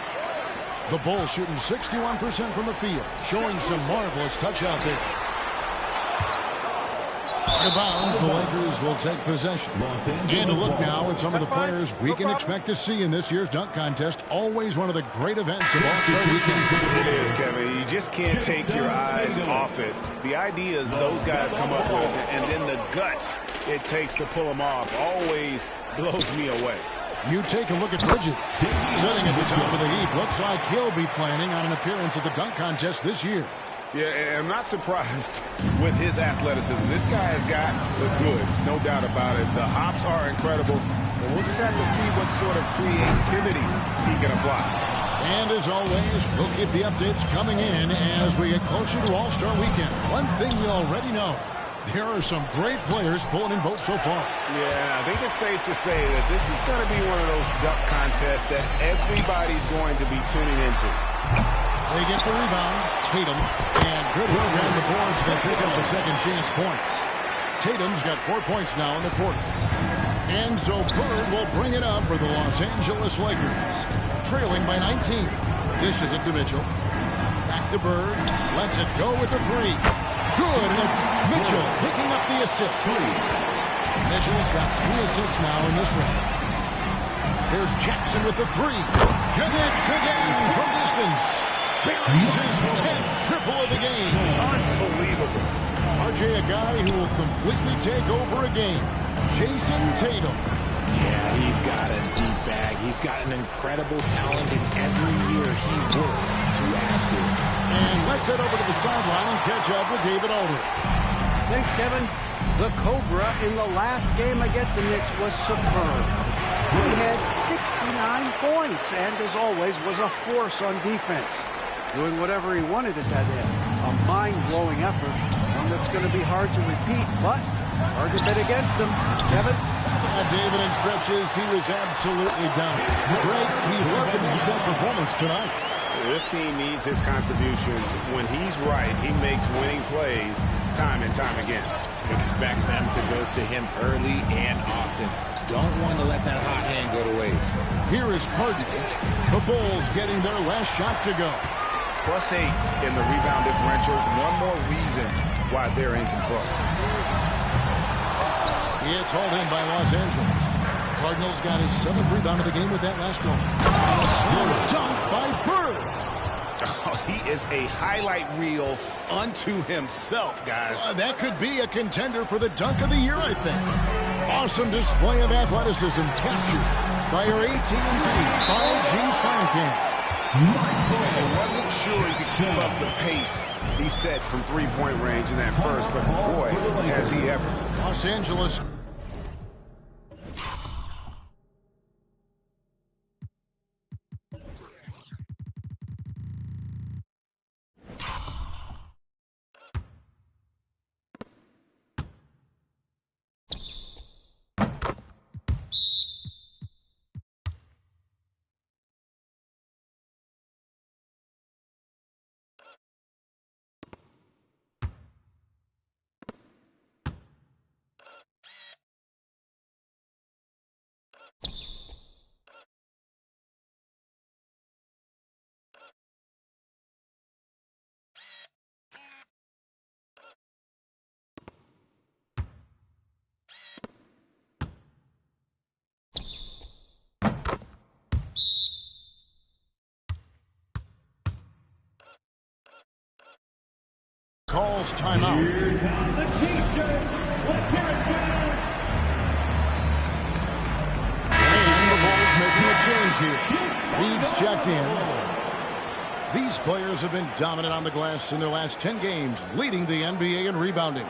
The Bulls shooting 61% from the field, showing some marvelous touch out there. Out of bounds, the Lakers will take possession. And a look now at some of the players we can expect to see in this year's dunk contest. Always one of the great events of All-Star Weekend. It is, Kevin. You just can't take your eyes off it. The ideas those guys come up with, and then the guts it takes to pull them off, always blows me away. You take a look at Bridges. Sitting at the top of the heap. Looks like he'll be planning on an appearance at the dunk contest this year. Yeah, and I'm not surprised with his athleticism. This guy has got the goods, no doubt about it. The hops are incredible, and we'll just have to see what sort of creativity he can apply. And as always, we'll keep the updates coming in as we get closer to All-Star Weekend. One thing you already know, there are some great players pulling in votes so far. Yeah, I think it's safe to say that this is going to be one of those dunk contests that everybody's going to be tuning into. They get the rebound, Tatum, and good work on the boards. They pick up the second chance points. Tatum's got 4 points now in the quarter. And so Bird will bring it up for the Los Angeles Lakers. Trailing by 19. Dishes it to Mitchell. Back to Bird. Lets it go with the three. Good, and it's Mitchell picking up the assist. Mitchell's got 3 assists now in this one. There's Jackson with the three. Connects again from distance. There's his 10th triple of the game. Unbelievable. RJ, a guy who will completely take over a game. Jason Tatum. Yeah, he's got a deep bag. He's got an incredible talent, and every year he works to add to it. And let's head over to the sideline and catch up with David Aldridge. Thanks, Kevin. The Cobra in the last game against the Knicks was superb. He had 69 points and, as always, was a force on defense, doing whatever he wanted at that end. A mind-blowing effort, one that's going to be hard to repeat, but hard to bet against him. Kevin? David, in stretches, he was absolutely down. Greg, he loved to match that performance tonight. This team needs his contributions. When he's right, he makes winning plays time and time again. Expect them to go to him early and often. Don't want to let that hot hand go to waste. Here is Cardinal. The Bulls getting their last shot to go. +8 in the rebound differential. One more reason why they're in control. It's hauled in by Los Angeles. Cardinals got his 7th rebound of the game with that last one. And a slam dunk by Bird. Oh, he is a highlight reel unto himself, guys. That could be a contender for the dunk of the year, I think. Awesome display of athleticism captured by our AT&T 5G Slam Cam. I wasn't sure he could keep up the pace he set from three-point range in that first, but boy, has he ever. Los Angeles. Calls timeout. Here come the T-shirts. Let's hear it, fans. And the Bulls making a change here. Reed's checked in. These players have been dominant on the glass in their last 10 games, leading the NBA in rebounding.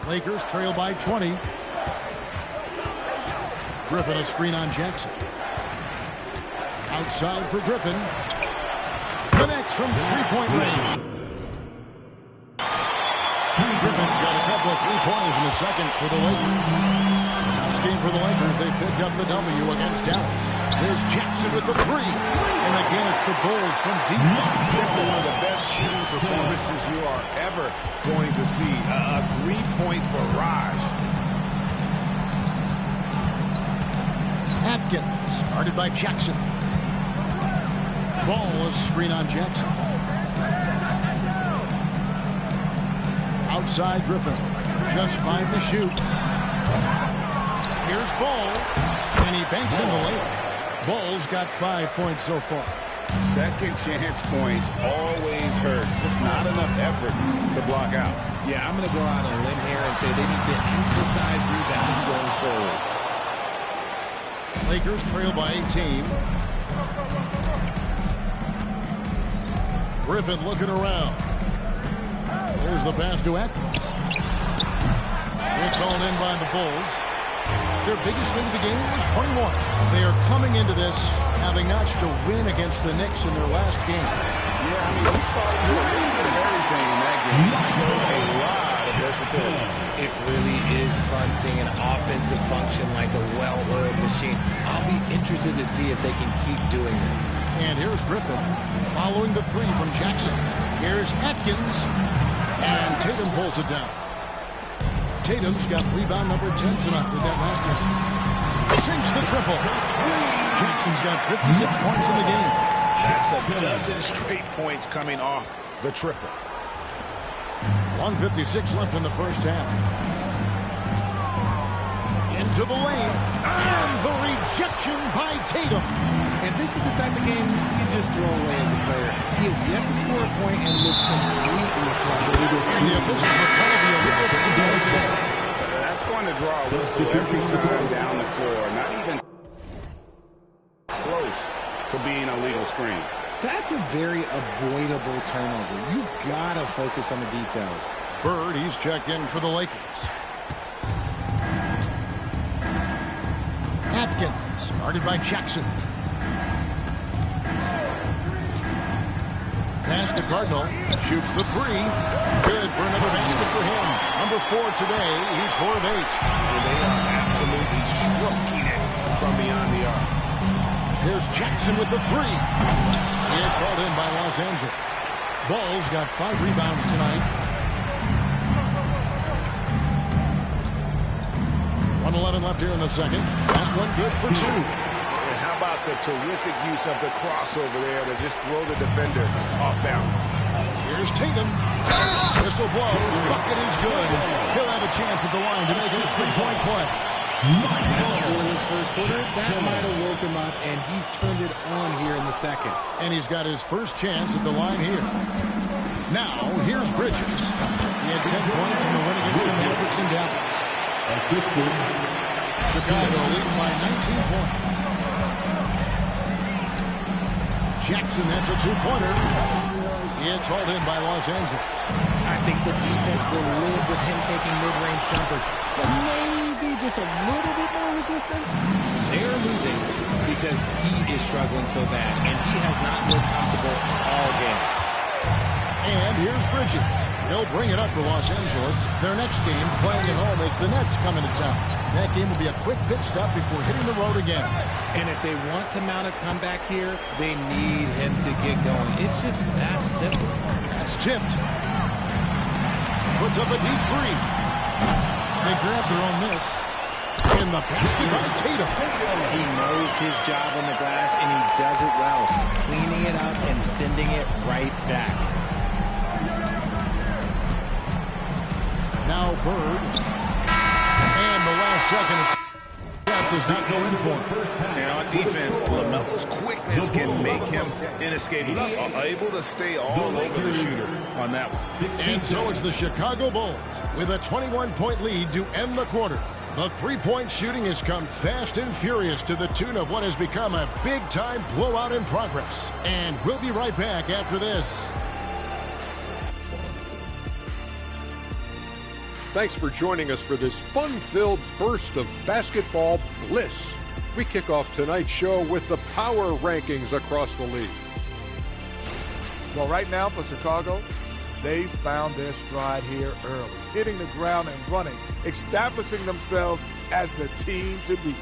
Lakers trail by 20. Griffin a screen on Jackson. Outside for Griffin. Connects from three-point range. Griffin's got a couple of three-pointers in the second for the Lakers. game for the Lakers. They picked up the W against Dallas. Here's Jackson with the three. And again, it's the Bulls from deep. Simply one of the best shooting performances you are ever going to see. A three-point barrage. Atkins, guarded by Jackson. Ball, a screen on Jackson. Outside Griffin. Just 5 to shoot. Here's Ball. And he banks in the layup. Ball's got 5 points so far. Second chance points always hurt. Just not enough effort to block out. Yeah, I'm going to go out on a limb here and say they need to emphasize rebounding going forward. Lakers trail by 18. Griffin looking around. There's the pass to Atkins. It's all in by the Bulls. Their biggest lead of the game was 21. They are coming into this having notched a win against the Knicks in their last game. Yeah, I mean, we saw them do a little bit of everything in that game. It showed a lot of versatility. It really is fun seeing an offensive function like a well-oiled machine. I'll be interested to see if they can keep doing this. And here's Griffin following the three from Jackson. Here's Atkins. And Tatum pulls it down. Tatum's got rebound number 10 tonight with that last one. Sinks the triple. Jackson's got 56 points in the game. That's a dozen straight points coming off the triple. 1:56 left in the first half. Into the lane. And the rejection by Tatum. And this is the type of game you just throw away as a player. He has yet to score a point and looks completely frustrated. And the officials have called the illegal screen. That's going to draw a whistle every time down the floor. Not even close to being a legal screen. That's a very avoidable turnover. You gotta focus on the details. Bird, he's checked in for the Lakers. Atkins, guarded by Jackson. Pass to Cardinal. Shoots the three. Good for another basket for him. Number 4 today. He's 4 of 8. And they are absolutely stroking it from beyond the arc. Here's Jackson with the three. It's hauled in by Los Angeles. Ball's got 5 rebounds tonight. 1:11 left here in the second. That one good for 2. And how about the terrific use of the crossover there to just throw the defender off balance. Here's Tatum. Whistle blows. Bucket is good. He'll have a chance at the line to make it a 3-point play. That score in his first quarter, that might have woke him up, and he's turned it on here in the second. And he's got his first chance at the line here. Now, here's Bridges. He had 10 points in the win against the Mavericks in Dallas. Chicago leading by 19 points. Jackson, that's a 2-pointer. It's hauled in by Los Angeles. I think the defense will live with him taking mid-range jumpers, but maybe just a little bit more resistance. They're losing because he is struggling so bad, and he has not looked comfortable all game. And here's Bridges. He'll bring it up for Los Angeles. Their next game, playing at home, is the Nets coming to town. That game will be a quick pit stop before hitting the road again. And if they want to mount a comeback here, they need him to get going. It's just that simple. That's tipped. Puts up a deep three. They grab their own miss. In the basket by Tatum. He knows his job on the glass, and he does it well. Cleaning it up and sending it right back. Now Bird. And the last second attack does not go in for him. And on defense, LaMelo's quickness can make him inescapable. Able to stay all over the shooter on that one. And so it's the Chicago Bulls with a 21-point lead to end the quarter. The three-point shooting has come fast and furious to the tune of what has become a big-time blowout in progress. And we'll be right back after this. Thanks for joining us for this fun-filled burst of basketball bliss. We kick off tonight's show with the power rankings across the league. Well, right now for Chicago, they found their stride here early, hitting the ground and running, establishing themselves as the team to beat.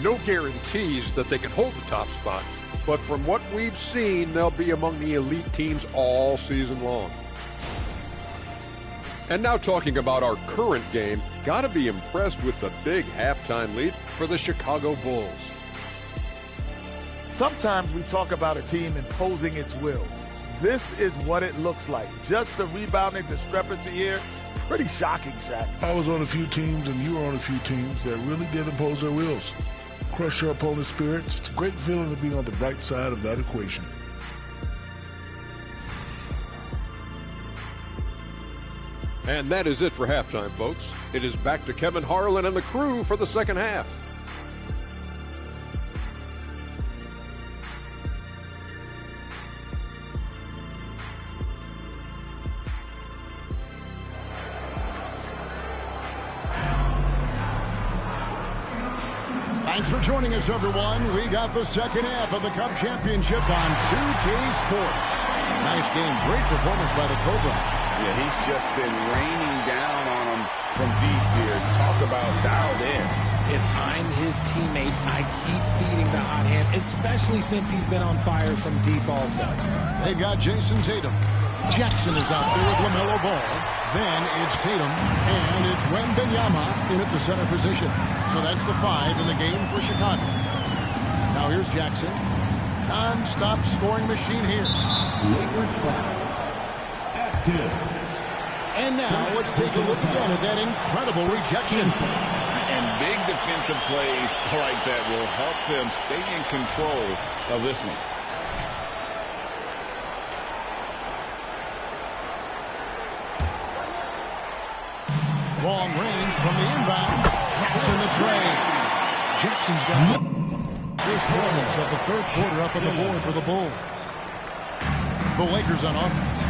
No guarantees that they can hold the top spot, but from what we've seen, they'll be among the elite teams all season long. And now talking about our current game, gotta be impressed with the big halftime lead for the Chicago Bulls. Sometimes we talk about a team imposing its will. This is what it looks like. Just the rebounding discrepancy here, pretty shocking, Shaq. I was on a few teams, and you were on a few teams that really did impose their wills. Crush your opponent's spirits. It's a great feeling to be on the bright side of that equation. And that is it for halftime, folks. It is back to Kevin Harlan and the crew for the second half. Thanks for joining us, everyone. We got the second half of the Cup Championship on 2K Sports. Nice game. Great performance by the Cobra. Yeah, he's just been raining down on him from deep here. Talk about dialed in. If I'm his teammate, I keep feeding the hot hand, especially since he's been on fire from deep also. They got Jason Tatum. Jackson is out there with LaMelo Ball. Then it's Tatum, and it's Wembanyama in at the center position. So that's the 5 in the game for Chicago. Now here's Jackson. Non-stop scoring machine here. And now let's take a look again at that incredible rejection. And big defensive plays like that will help them stay in control of this one. Long range from the inbound. Drops in the tray. Jackson's got first points of the third quarter up on the board for the Bulls. The Lakers on offense.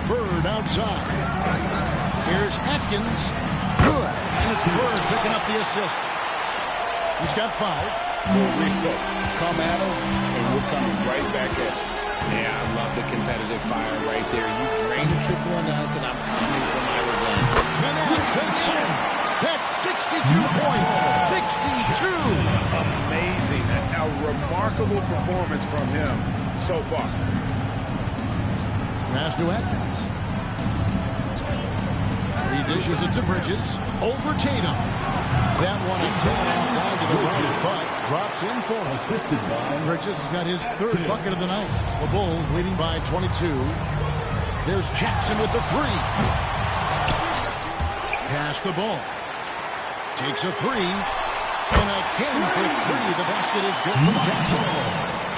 Bird outside. Here's Atkins. Good. And it's Bird picking up the assist. He's got 5. Rico, come at us, and we're coming right back at you. Yeah, I love the competitive fire right there. You drain a triple on us, and I'm coming for my revenge. Connects again. That's 62 points. 62. Amazing. A remarkable performance from him so far. Pass to Atkins. He dishes it to Bridges. Over Tatum. That one a taken offline to the right, but drops in for him. Bridges has got his third bucket of the night. The Bulls leading by 22. There's Jackson with the 3. Pass the ball. Takes a 3. And again for 3. The basket is good from Jackson.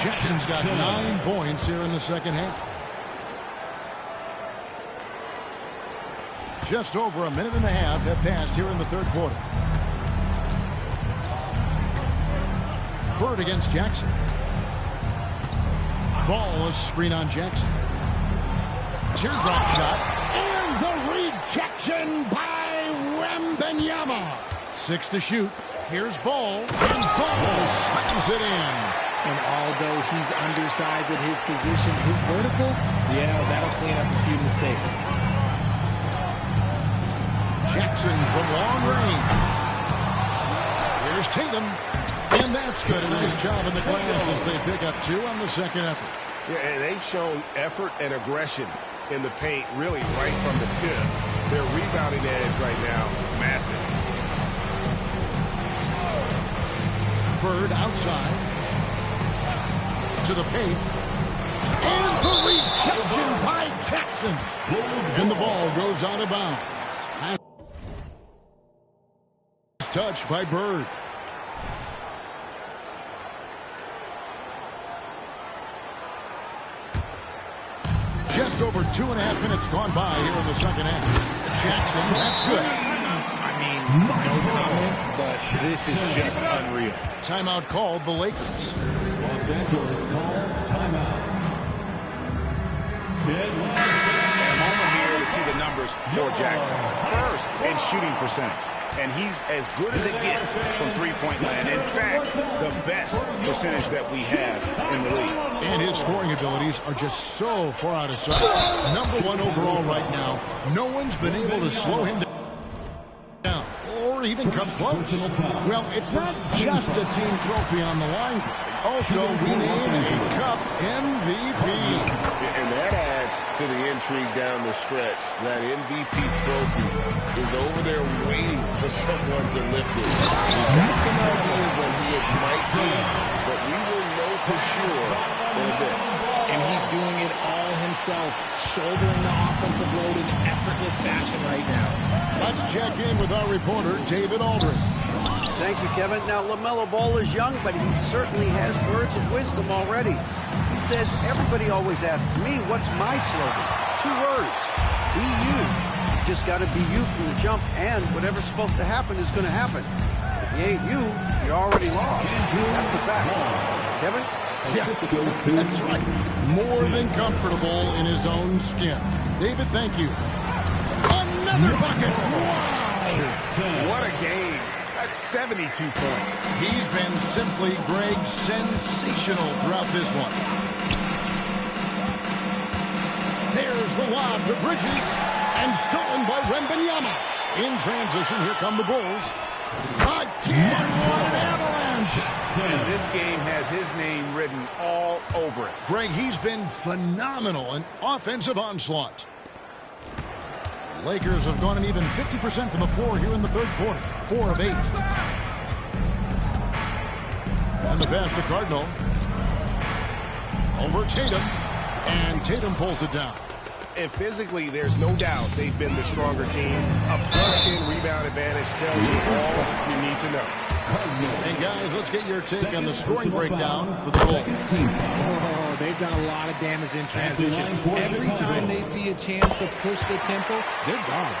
Jackson's got 9 points here in the second half. Just over a minute and a half have passed here in the third quarter. Bird against Jackson. Ball, a screen on Jackson. Teardrop shot. And the rejection by Wembanyama. 6 to shoot. Here's Ball. And Ball slams it in. And although he's undersized at his position, his vertical, yeah, that'll clean up a few mistakes. Jackson from long range. Here's Tatum. And that's good. A nice job in the glass as they pick up 2 on the second effort. Yeah, and they've shown effort and aggression in the paint really right from the tip. Their rebounding edge right now, massive. Bird outside. To the paint. And the rejection by Jackson. And the ball goes out of bounds. Touched by Bird. Just over 2.5 minutes gone by here in the second half. Jackson, that's good. I mean, no comment, but this is just unreal. Timeout called the Lakers. Los Angeles calls timeout. Moment here to see the numbers for Jackson. First in shooting percentage. And he's as good as it gets from three-point land. In fact, the best percentage that we have in the league. And his scoring abilities are just so far out of sight. #1 overall right now. No one's been able to slow him down. never even come close. Well, it's not just a team trophy on the line. Also, we name a Cup MVP. And that adds to the intrigue down the stretch. That MVP trophy is over there waiting for someone to lift it. We've got some ideas on who it might be, but we will know for sure in a bit. And he's doing it all himself, shouldering the offensive load in effortless fashion right now. Let's check in with our reporter, David Aldridge. Thank you, Kevin. Now, LaMelo Ball is young, but he certainly has words of wisdom already. He says, everybody always asks me, what's my slogan? 2 words, be you. You just got to be you from the jump, and whatever's supposed to happen is going to happen. If you ain't you, you're already lost. That's a fact. Kevin? Yeah, that's right. More than comfortable in his own skin. David, thank you. Another bucket. Wow. What a game. That's 72 points. He's been simply, Greg, sensational throughout this one. There's the lob to Bridges, and stolen by Wembanyama. In transition, here come the Bulls. Again, what an avalanche. And this game has his name written all over it. Greg, he's been phenomenal in offensive onslaught. Lakers have gone an even 50% from the floor here in the third quarter. 4 of 8. And the pass to Cardinal. Over Tatum. And Tatum pulls it down. And physically, there's no doubt they've been the stronger team. A +10 rebound advantage tells you all you need to know. And guys, let's get your take on the scoring breakdown for the Bulls. Oh, they've done a lot of damage in transition. Every time they see a chance to push the tempo, they're gone.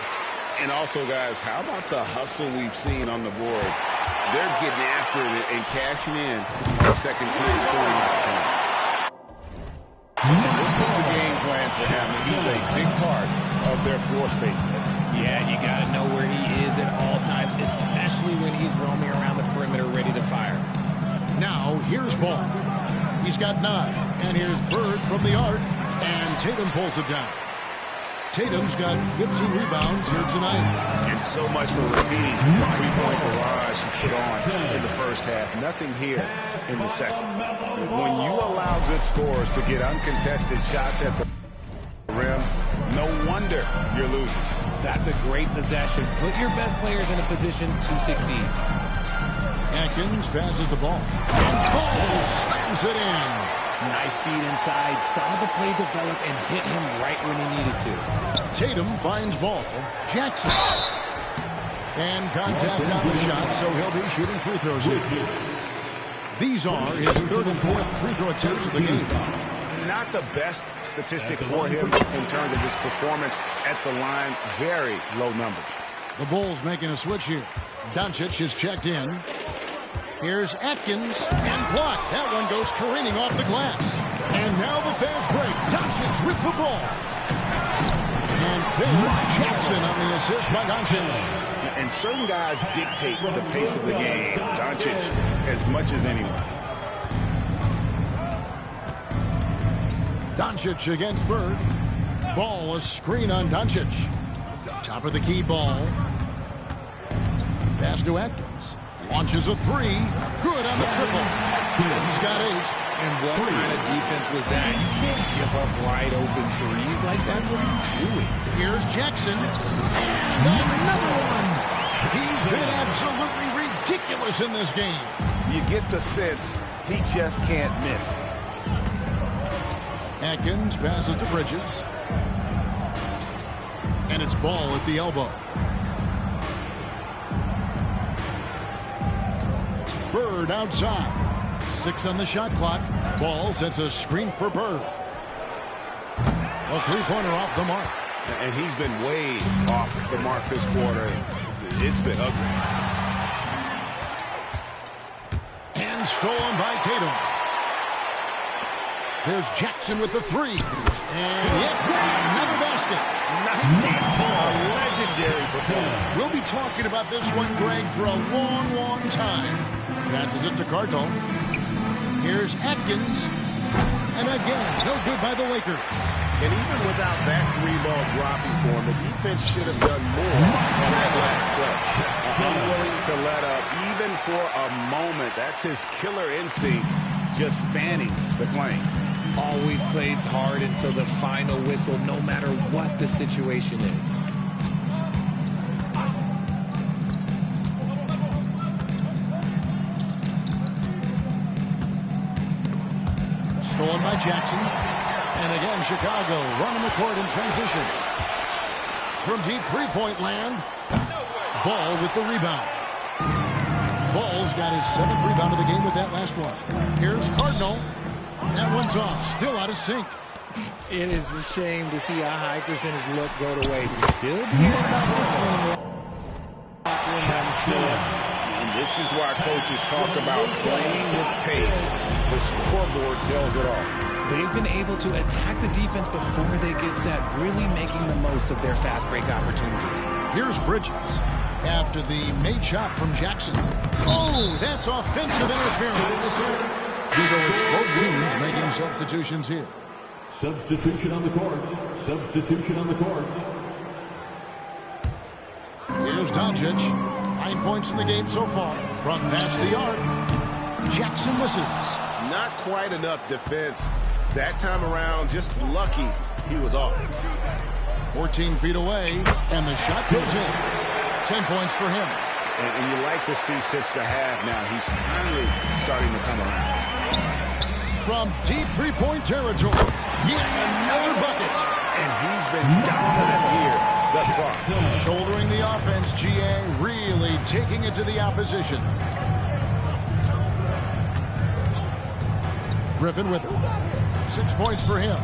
And also, guys, how about the hustle we've seen on the boards? They're getting after it and cashing in a second chance scoring opportunity. And this is the game plan for him. He's a big part of their floor space. Yeah, you got to know where he is at all times, especially when he's roaming around the perimeter ready to fire. Now, here's Ball. He's got 9. And here's Bird from the arc. And Tatum pulls it down. Tatum's got 15 rebounds here tonight. And so much for repeating the three-point barrage he put on in the first half. Nothing here in the second. When you allow good scorers to get uncontested shots at the rim, no wonder you're losing. That's a great possession. Put your best players in a position to succeed. Atkins passes the ball. And Ball slams it in. Nice feed inside. Saw the play develop and hit him right when he needed to. Tatum finds Ball. Jackson. And contact on the shot, so he'll be shooting free throws here. These are his 3rd and 4th free throw attempts of the game. Not the best statistic for him in terms of his performance at the line. Very low numbers. The Bulls making a switch here. Doncic is checked in. Here's Atkins, and blocked. That one goes careening off the glass. And now the fast break. Doncic with the ball. And there's Jackson on the assist by Doncic. And certain guys dictate the pace of the game. Doncic as much as anyone. Doncic against Bird. Ball, a screen on Doncic. Top of the key Ball. Pass to Atkins. Launches a 3. Good on the triple. He's got 8. And what kind of defense was that? You can't give up wide open threes like that. What are you doing? Here's Jackson. And another one. He's been absolutely ridiculous in this game. You get the sense he just can't miss. Atkins passes to Bridges. And it's Ball at the elbow. Bird outside. 6 on the shot clock. Ball sets a screen for Bird. A 3-pointer off the mark. And he's been way off the mark this quarter. It's been ugly. And stolen by Tatum. There's Jackson with the 3. And yet another basket. A legendary performance. We'll be talking about this one, Greg, for a long, long time. Passes it to Cardinal. Here's Atkins. And again, no good by the Lakers. And even without that three-ball dropping for him, the defense should have done more on that last play. Unwilling to let up, even for a moment. That's his killer instinct, just fanning the flames. Always plays hard until the final whistle, no matter what the situation is. Stolen by Jackson. And again, Chicago running the court in transition. From deep three-point land, Ball with the rebound. Ball's got his 7th rebound of the game with that last one. Here's Cardinal. That one's off, still out of sync. It is a shame to see a high percentage look go to waste. He'll be here about this one. And this is why coaches talk about playing with pace. The scoreboard tells it all. They've been able to attack the defense before they get set, really making the most of their fast break opportunities. Here's Bridges after the made shot from Jackson. Oh, that's offensive interference. So it's both teams making substitutions here. Substitution on the court. Substitution on the court. Here's Doncic. 9 points in the game so far. From past the arc. Jackson misses. Not quite enough defense. That time around, just lucky he was off. 14 feet away, and the shot goes in. 10 points for him. And you like to see since the half now, he's finally starting to come around. From deep three-point territory, another bucket. And he's been dominant here thus far. Shouldering the offense, GA, really taking it to the opposition. Griffin with it. 6 points for him.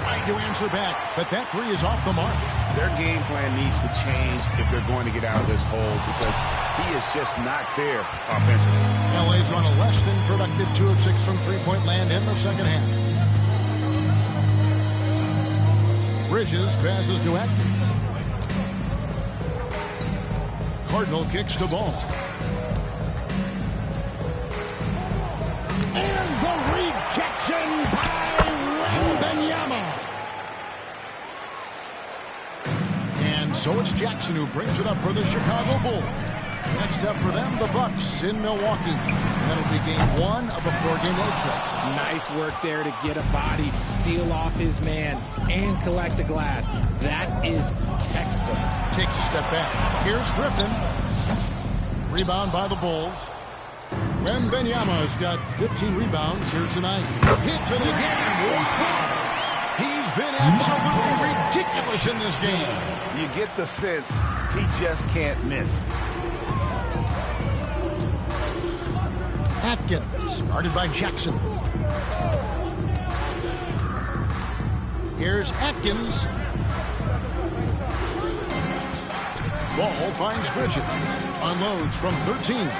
Trying to answer back, but that three is off the mark. Their game plan needs to change if they're going to get out of this hole because he is just not there offensively. LA's run a less than productive 2 of 6 from three-point land in the second half. Bridges passes to Atkins. Cardinal kicks the ball. And the rejection by Wembanyama. And so it's Jackson who brings it up for the Chicago Bulls. Next up for them, the Bucks in Milwaukee. That'll be game 1 of a 4-game road trip. Nice work there to get a body, seal off his man, and collect the glass. That is textbook. Takes a step back. Here's Griffin. Rebound by the Bulls. Wembanyama's got 15 rebounds here tonight. Hits it again. Wow. He's been absolutely ridiculous in this game. You get the sense he just can't miss. Atkins, guarded by Jackson. Here's Atkins. Ball finds Bridges. Unloads from 13.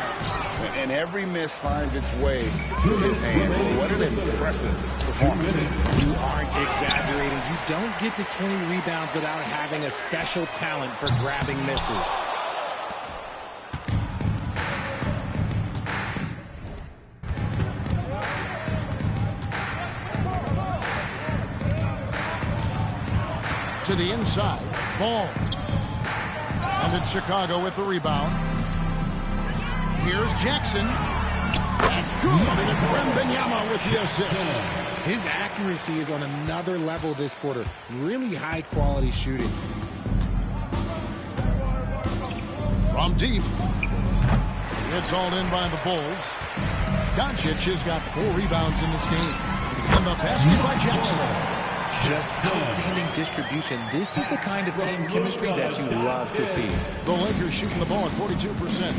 And every miss finds its way to his hand. What an impressive performance. You aren't exaggerating. You don't get to 20 rebounds without having a special talent for grabbing misses. To the inside. Ball. And it's Chicago with the rebound. Here's Jackson. That's good. And it's Wembanyama with the assist. His accuracy is on another level this quarter. Really high-quality shooting. From deep. It's all in by the Bulls. Doncic has got 4 rebounds in this game. And the basket by Jackson. Just outstanding distribution. This is the kind of team chemistry that you love to see. The Lakers shooting the ball at 42%.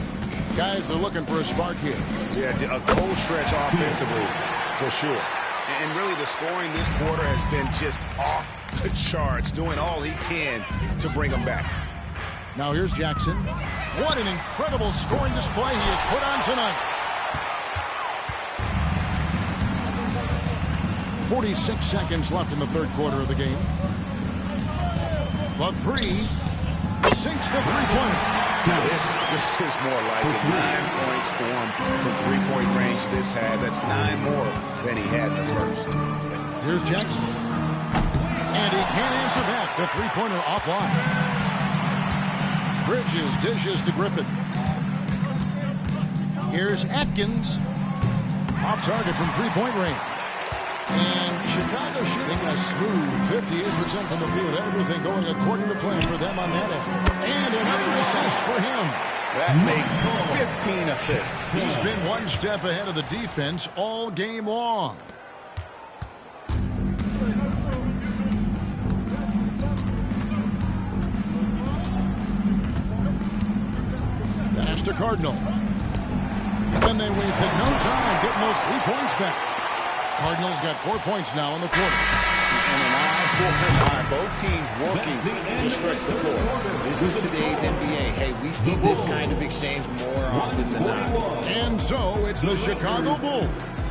Guys are looking for a spark here. Yeah, a cold stretch offensively, for sure. And really the scoring this quarter has been just off the charts, doing all he can to bring them back. Now here's Jackson. What an incredible scoring display he has put on tonight. 46 seconds left in the third quarter of the game. The three sinks the three-pointer. Now this is more like it. 9 points for him from three-point range this half. That's 9 more than he had in the first. Here's Jackson. And he can't answer back. The three-pointer offline. Bridges dishes to Griffin. Here's Atkins. Off target from three-point range. And Chicago shooting a smooth 58% from the field. Everything going according to plan for them on that end. And another assist for him. That makes 15 assists. He's been one step ahead of the defense all game long. Pass to Cardinal. And they wasted no time getting those 3 points back. Cardinals got 4 points now in the quarter. And an eye for an eye. Both teams working to stretch the floor. This is today's NBA. Hey, we see this kind of exchange more often than not. And so it's the Chicago Bulls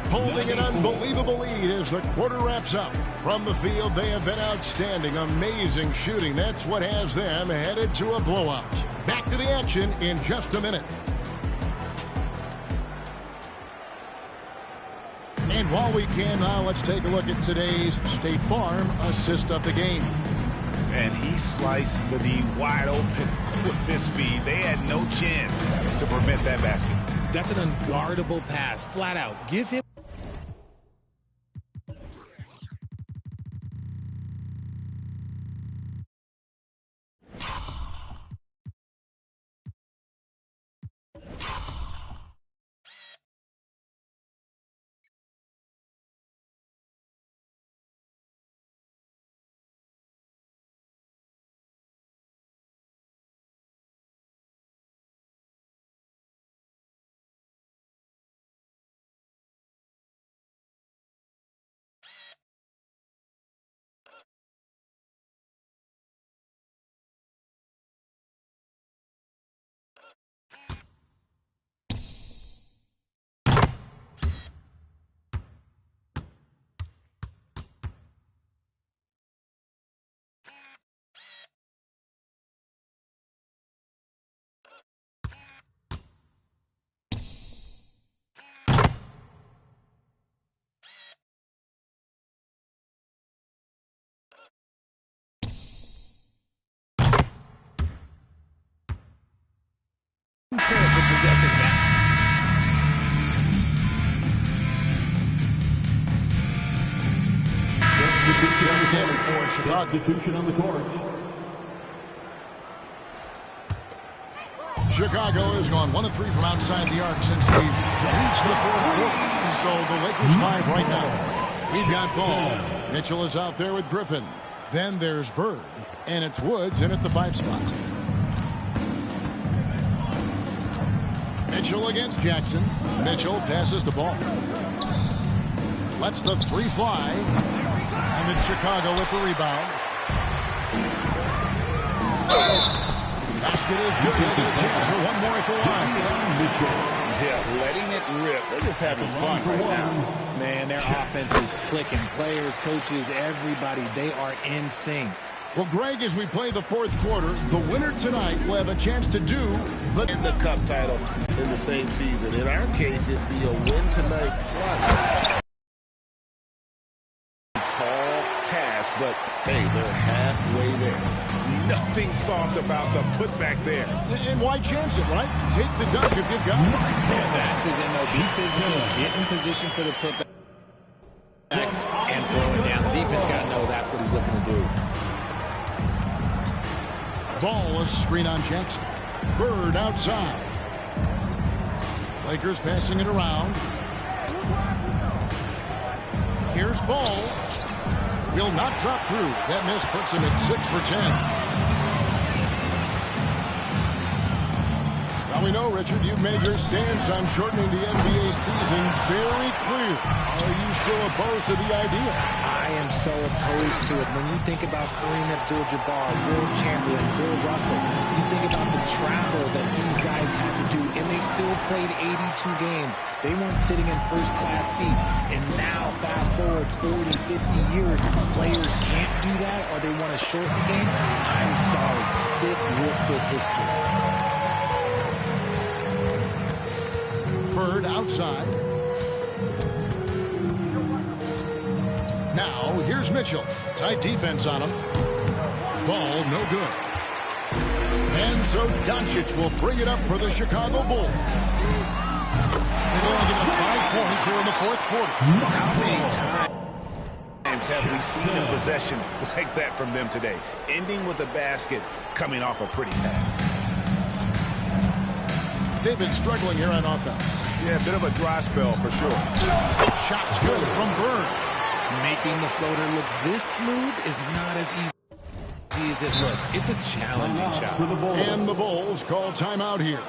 holding an unbelievable lead as the quarter wraps up. From the field, they have been outstanding. Amazing shooting. That's what has them headed to a blowout. Back to the action in just a minute. And while we can now, let's take a look at today's State Farm assist of the game. And he sliced the D wide open with this feed. They had no chance to prevent that basket. That's an unguardable pass. Flat out. Give him. For possessing that. Substitution on the court. Chicago has gone 1 of 3 from outside the arc since we've reached the fourth quarter. So the Lakers 5 right now. We've got Ball. Mitchell is out there with Griffin. Then there's Bird. And it's Woods in at the 5 spot. Mitchell against Jackson. Mitchell passes the ball. Lets the 3 fly. And it's Chicago with the rebound. Basket is good. He'll get a chance for one more at the line. Yeah, letting it rip. They're just having fun right now. Man, their offense is clicking. Players, coaches, everybody, they are in sync. Well, Greg, as we play the fourth quarter, the winner tonight will have a chance to do the cup title in the same season. In our case, it'd be a win tonight plus. Tall task, but hey, they're halfway there. Nothing soft about the putback there. And why chance it, right? Take the dunk if you've got it. And that's his MO. Be physical, get in position for the putback, and throw it down. The defense got to know that's what he's looking to do. Ball, a screen on Jackson. Bird outside. Lakers passing it around. Here's Ball. Will not drop through. That miss puts him at 6 for 10. Now we know, Richard, you've made your stance on shortening the NBA season very clear. Are you still opposed to the idea? I am so opposed to it. When you think about Kareem Abdul-Jabbar, Will Chamberlain, Bill Russell, you think about the travel that these guys had to do, and they still played 82 games. They weren't sitting in first-class seats. And now, fast forward 40, 50 years, players can't do that or they want to shorten the game. I'm sorry. Stick with the history. Bird outside. Now, here's Mitchell. Tight defense on him. Ball, no good. And so Doncic will bring it up for the Chicago Bulls. They've only given up 5 points here in the fourth quarter. How many times have we seen a possession like that from them today? Ending with a basket, coming off a pretty pass. They've been struggling here on offense. Yeah, a bit of a dry spell for sure. Shot's good from Bird. Making the floater look this smooth is not as easy as it looks. It's a challenging shot. And the Bulls call timeout here.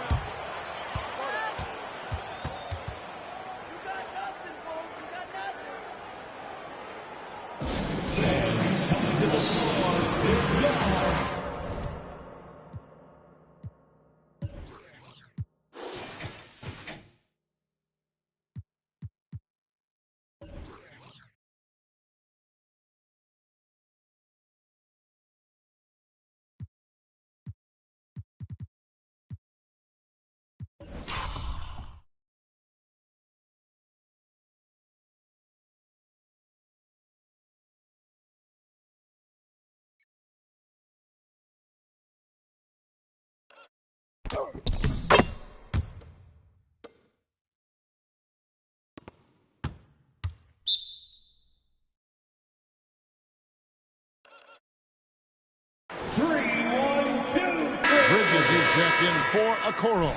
Bridges is checked in for Okoro.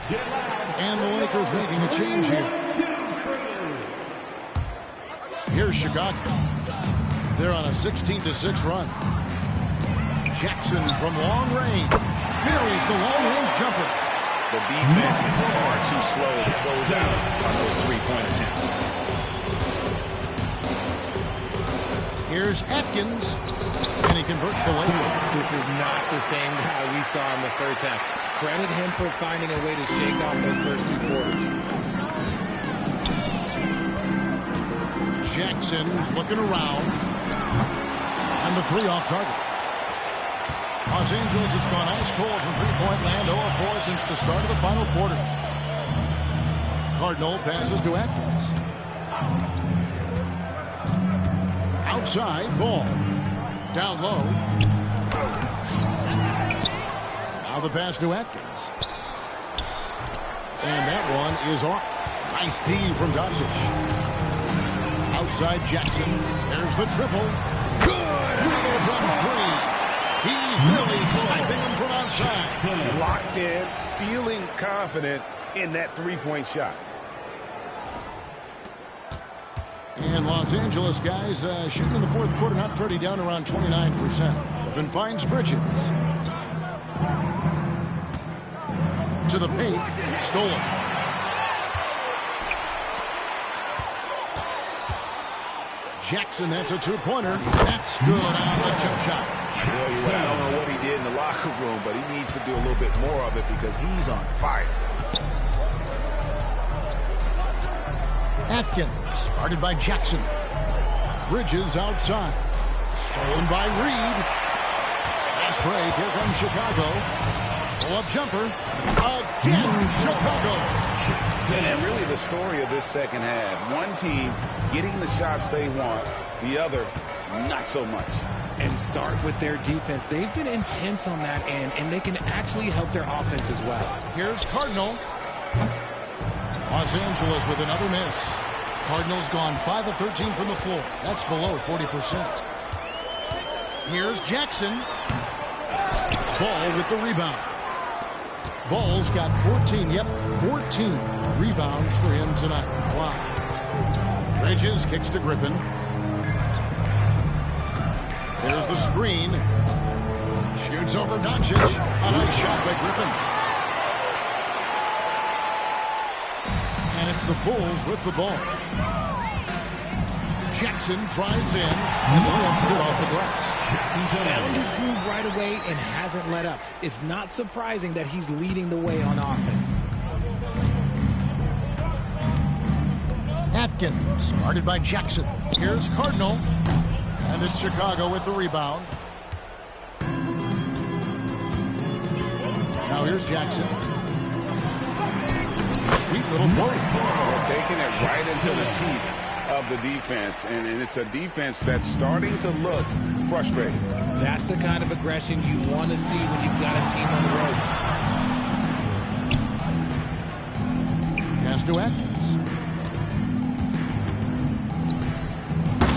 And the Lakers making a change here. Here's Chicago. They're on a 16-6 run. Jackson from long range. Buries the long-range jumper. The defense is far too slow to close out on those three-point attempts. Here's Atkins. And he converts the layup. This is not the same guy we saw in the first half. Credit him for finding a way to shake off those first 2 quarters. Jackson looking around. And the 3 off target. Los Angeles has gone ice cold from three-point land, 0-4 since the start of the final quarter. Cardinal passes to Atkins. Outside, ball. Down low. Now the pass to Atkins. And that one is off. Nice D from Doncic. Outside Jackson. There's the triple. Good! And from 3. He's really sniping him from outside. Locked in, feeling confident in that three-point shot. And Los Angeles guys shooting in the fourth quarter, not pretty, down around 29%. Griffin finds Bridges. To the paint. Stolen. Jackson, that's a 2-pointer. That's good on the jump shot. I don't know what he did in the locker room, but he needs to do a little bit more of it because he's on fire. Atkins, guarded by Jackson. Bridges outside. Stolen by Reed. Fast break. Here comes Chicago. Pull-up jumper. Again, Chicago. And really the story of this second half. One team getting the shots they want. The other, not so much. And start with their defense. They've been intense on that end, and they can actually help their offense as well. Here's Cardinal. Los Angeles with another miss. Cardinals gone 5 of 13 from the floor. That's below 40%. Here's Jackson. Ball with the rebound. Ball's got 14 rebounds for him tonight. Wow. Bridges kicks to Griffin. There's the screen. Shoots over Doncic. A nice shot by Griffin. And it's the Bulls with the ball. Jackson drives in, and the layup's good off the glass. He found his groove right away and hasn't let up. It's not surprising that he's leading the way on offense. Atkins, guarded by Jackson. Here's Cardinal. And it's Chicago with the rebound. Now here's Jackson. sweet little floater. Well, taking it right into the teeth of the defense, and it's a defense that's starting to look frustrated. That's the kind of aggression you want to see when you've got a team on the ropes. Pass to Atkins.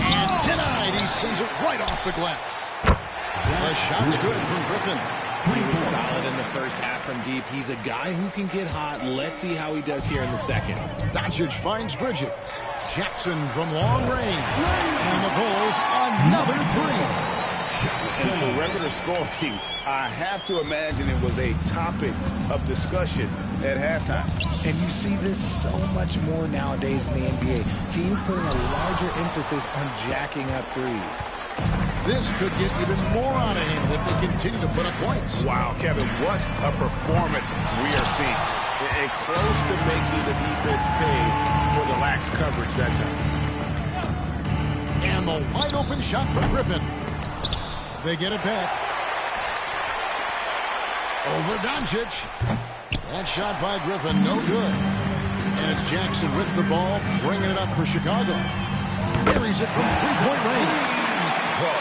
And denied. He sends it right off the glass. The shot's good from Griffin. He was solid in the first half from deep. He's a guy who can get hot. Let's see how he does here in the second. Doncic finds Bridges. Jackson from long range. And the Bulls another three. And for regular scoring, I have to imagine it was a topic of discussion at halftime. And you see this so much more nowadays in the NBA. Teams putting a larger emphasis on jacking up threes. This could get even more out of hand if they continue to put up points. Wow, Kevin, what a performance we are seeing. And close to making the defense pay for the lax coverage that time. And the wide open shot from Griffin. They get it back. Over Doncic. That shot by Griffin, no good. And it's Jackson with the ball, bringing it up for Chicago. Buries it from three-point range. Well,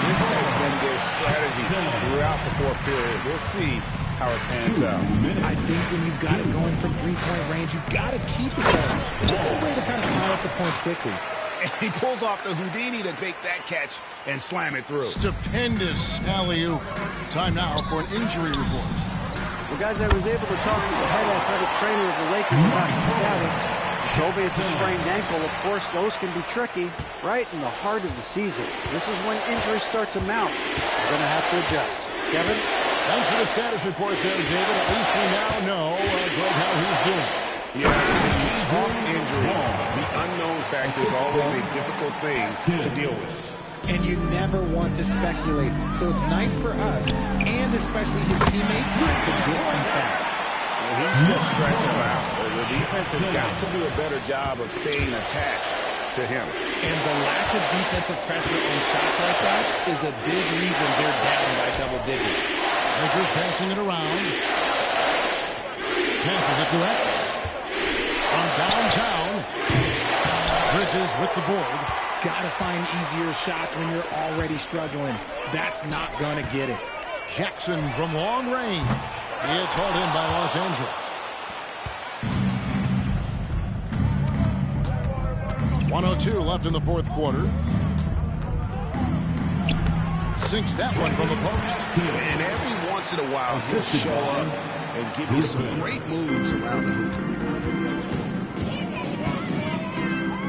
this has been their strategy throughout the fourth period. We'll see how it pans out. I think when you've got it going from three-point range, you've got to keep it going. It's a good way to kind of pile up the points quickly. And he pulls off the Houdini to make that catch and slam it through. Stupendous alley-oop. Time now for an injury report. Well, guys, I was able to talk to the head athletic trainer of the Lakers about his status. Toby, it's a sprained ankle. Of course, those can be tricky right in the heart of the season. This is when injuries start to mount. We're going to have to adjust. Kevin? Thanks for the status report there, David. At least we now know Greg how he's doing. Yeah, when you talk injury, the unknown factor is always a difficult thing to deal with. And you never want to speculate. So it's nice for us, and especially his teammates, to get some facts. He's just stretching him out. The defense has got to do a better job of staying attached to him. And the lack of defensive pressure on shots like that is a big reason they're down by double digits. Lakers passing it around. Passes it to Atkins. From downtown. Bridges with the board. Got to find easier shots when you're already struggling. That's not going to get it. Jackson from long range. It's hauled in by Los Angeles. 1:02 left in the fourth quarter. Sinks that one from the post. And every once in a while, he'll show up and give you some great moves around the hoop.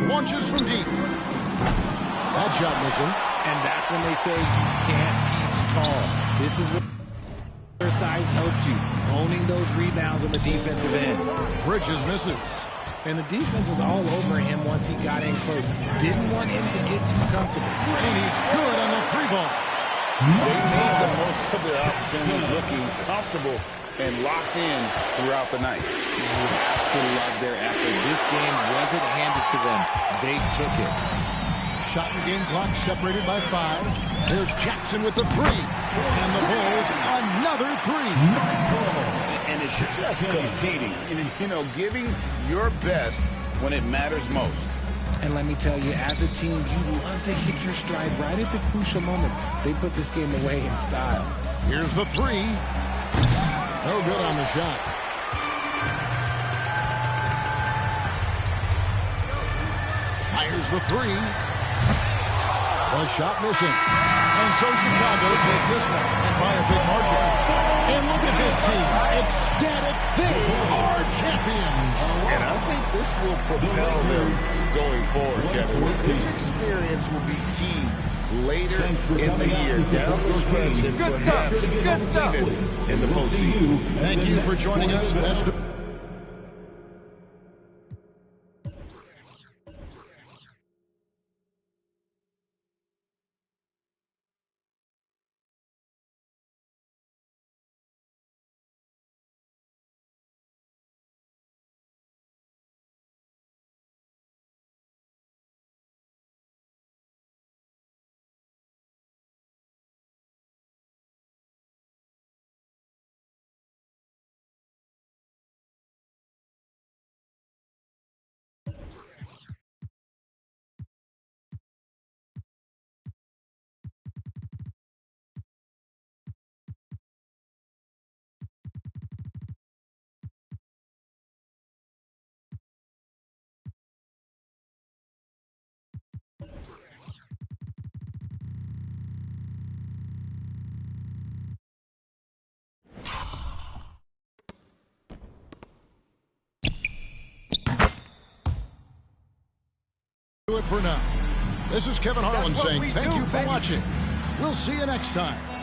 Launches from deep. That shot missing. And that's when they say you can't teach tall. This is what their size helps you. Owning those rebounds on the defensive end. Bridges misses. And the defense was all over him once he got in close. Didn't want him to get too comfortable. And he's good on the three ball. They made the most of their opportunities, looking comfortable and locked in throughout the night. You have to love their effort. This game wasn't handed to them. They took it. Shot and game clock separated by 5. There's Jackson with the three. And the Bulls another three. And it's just competing, you know, giving your best when it matters most. And let me tell you, as a team, you love to hit your stride right at the crucial moments. They put this game away in style. Here's the three. No good on the shot. Fires the three. The shot missing. And so Chicago takes this one, and by a big margin. And look at this team. Ecstatic. They are champions. And I think this will propel them going forward, Kevin. This experience will be key later in the year, down the stretch, and perhaps even in the postseason. Thank you for joining us. That'll do do it for now. This is Kevin Harlan saying thank you for watching. We'll see you next time.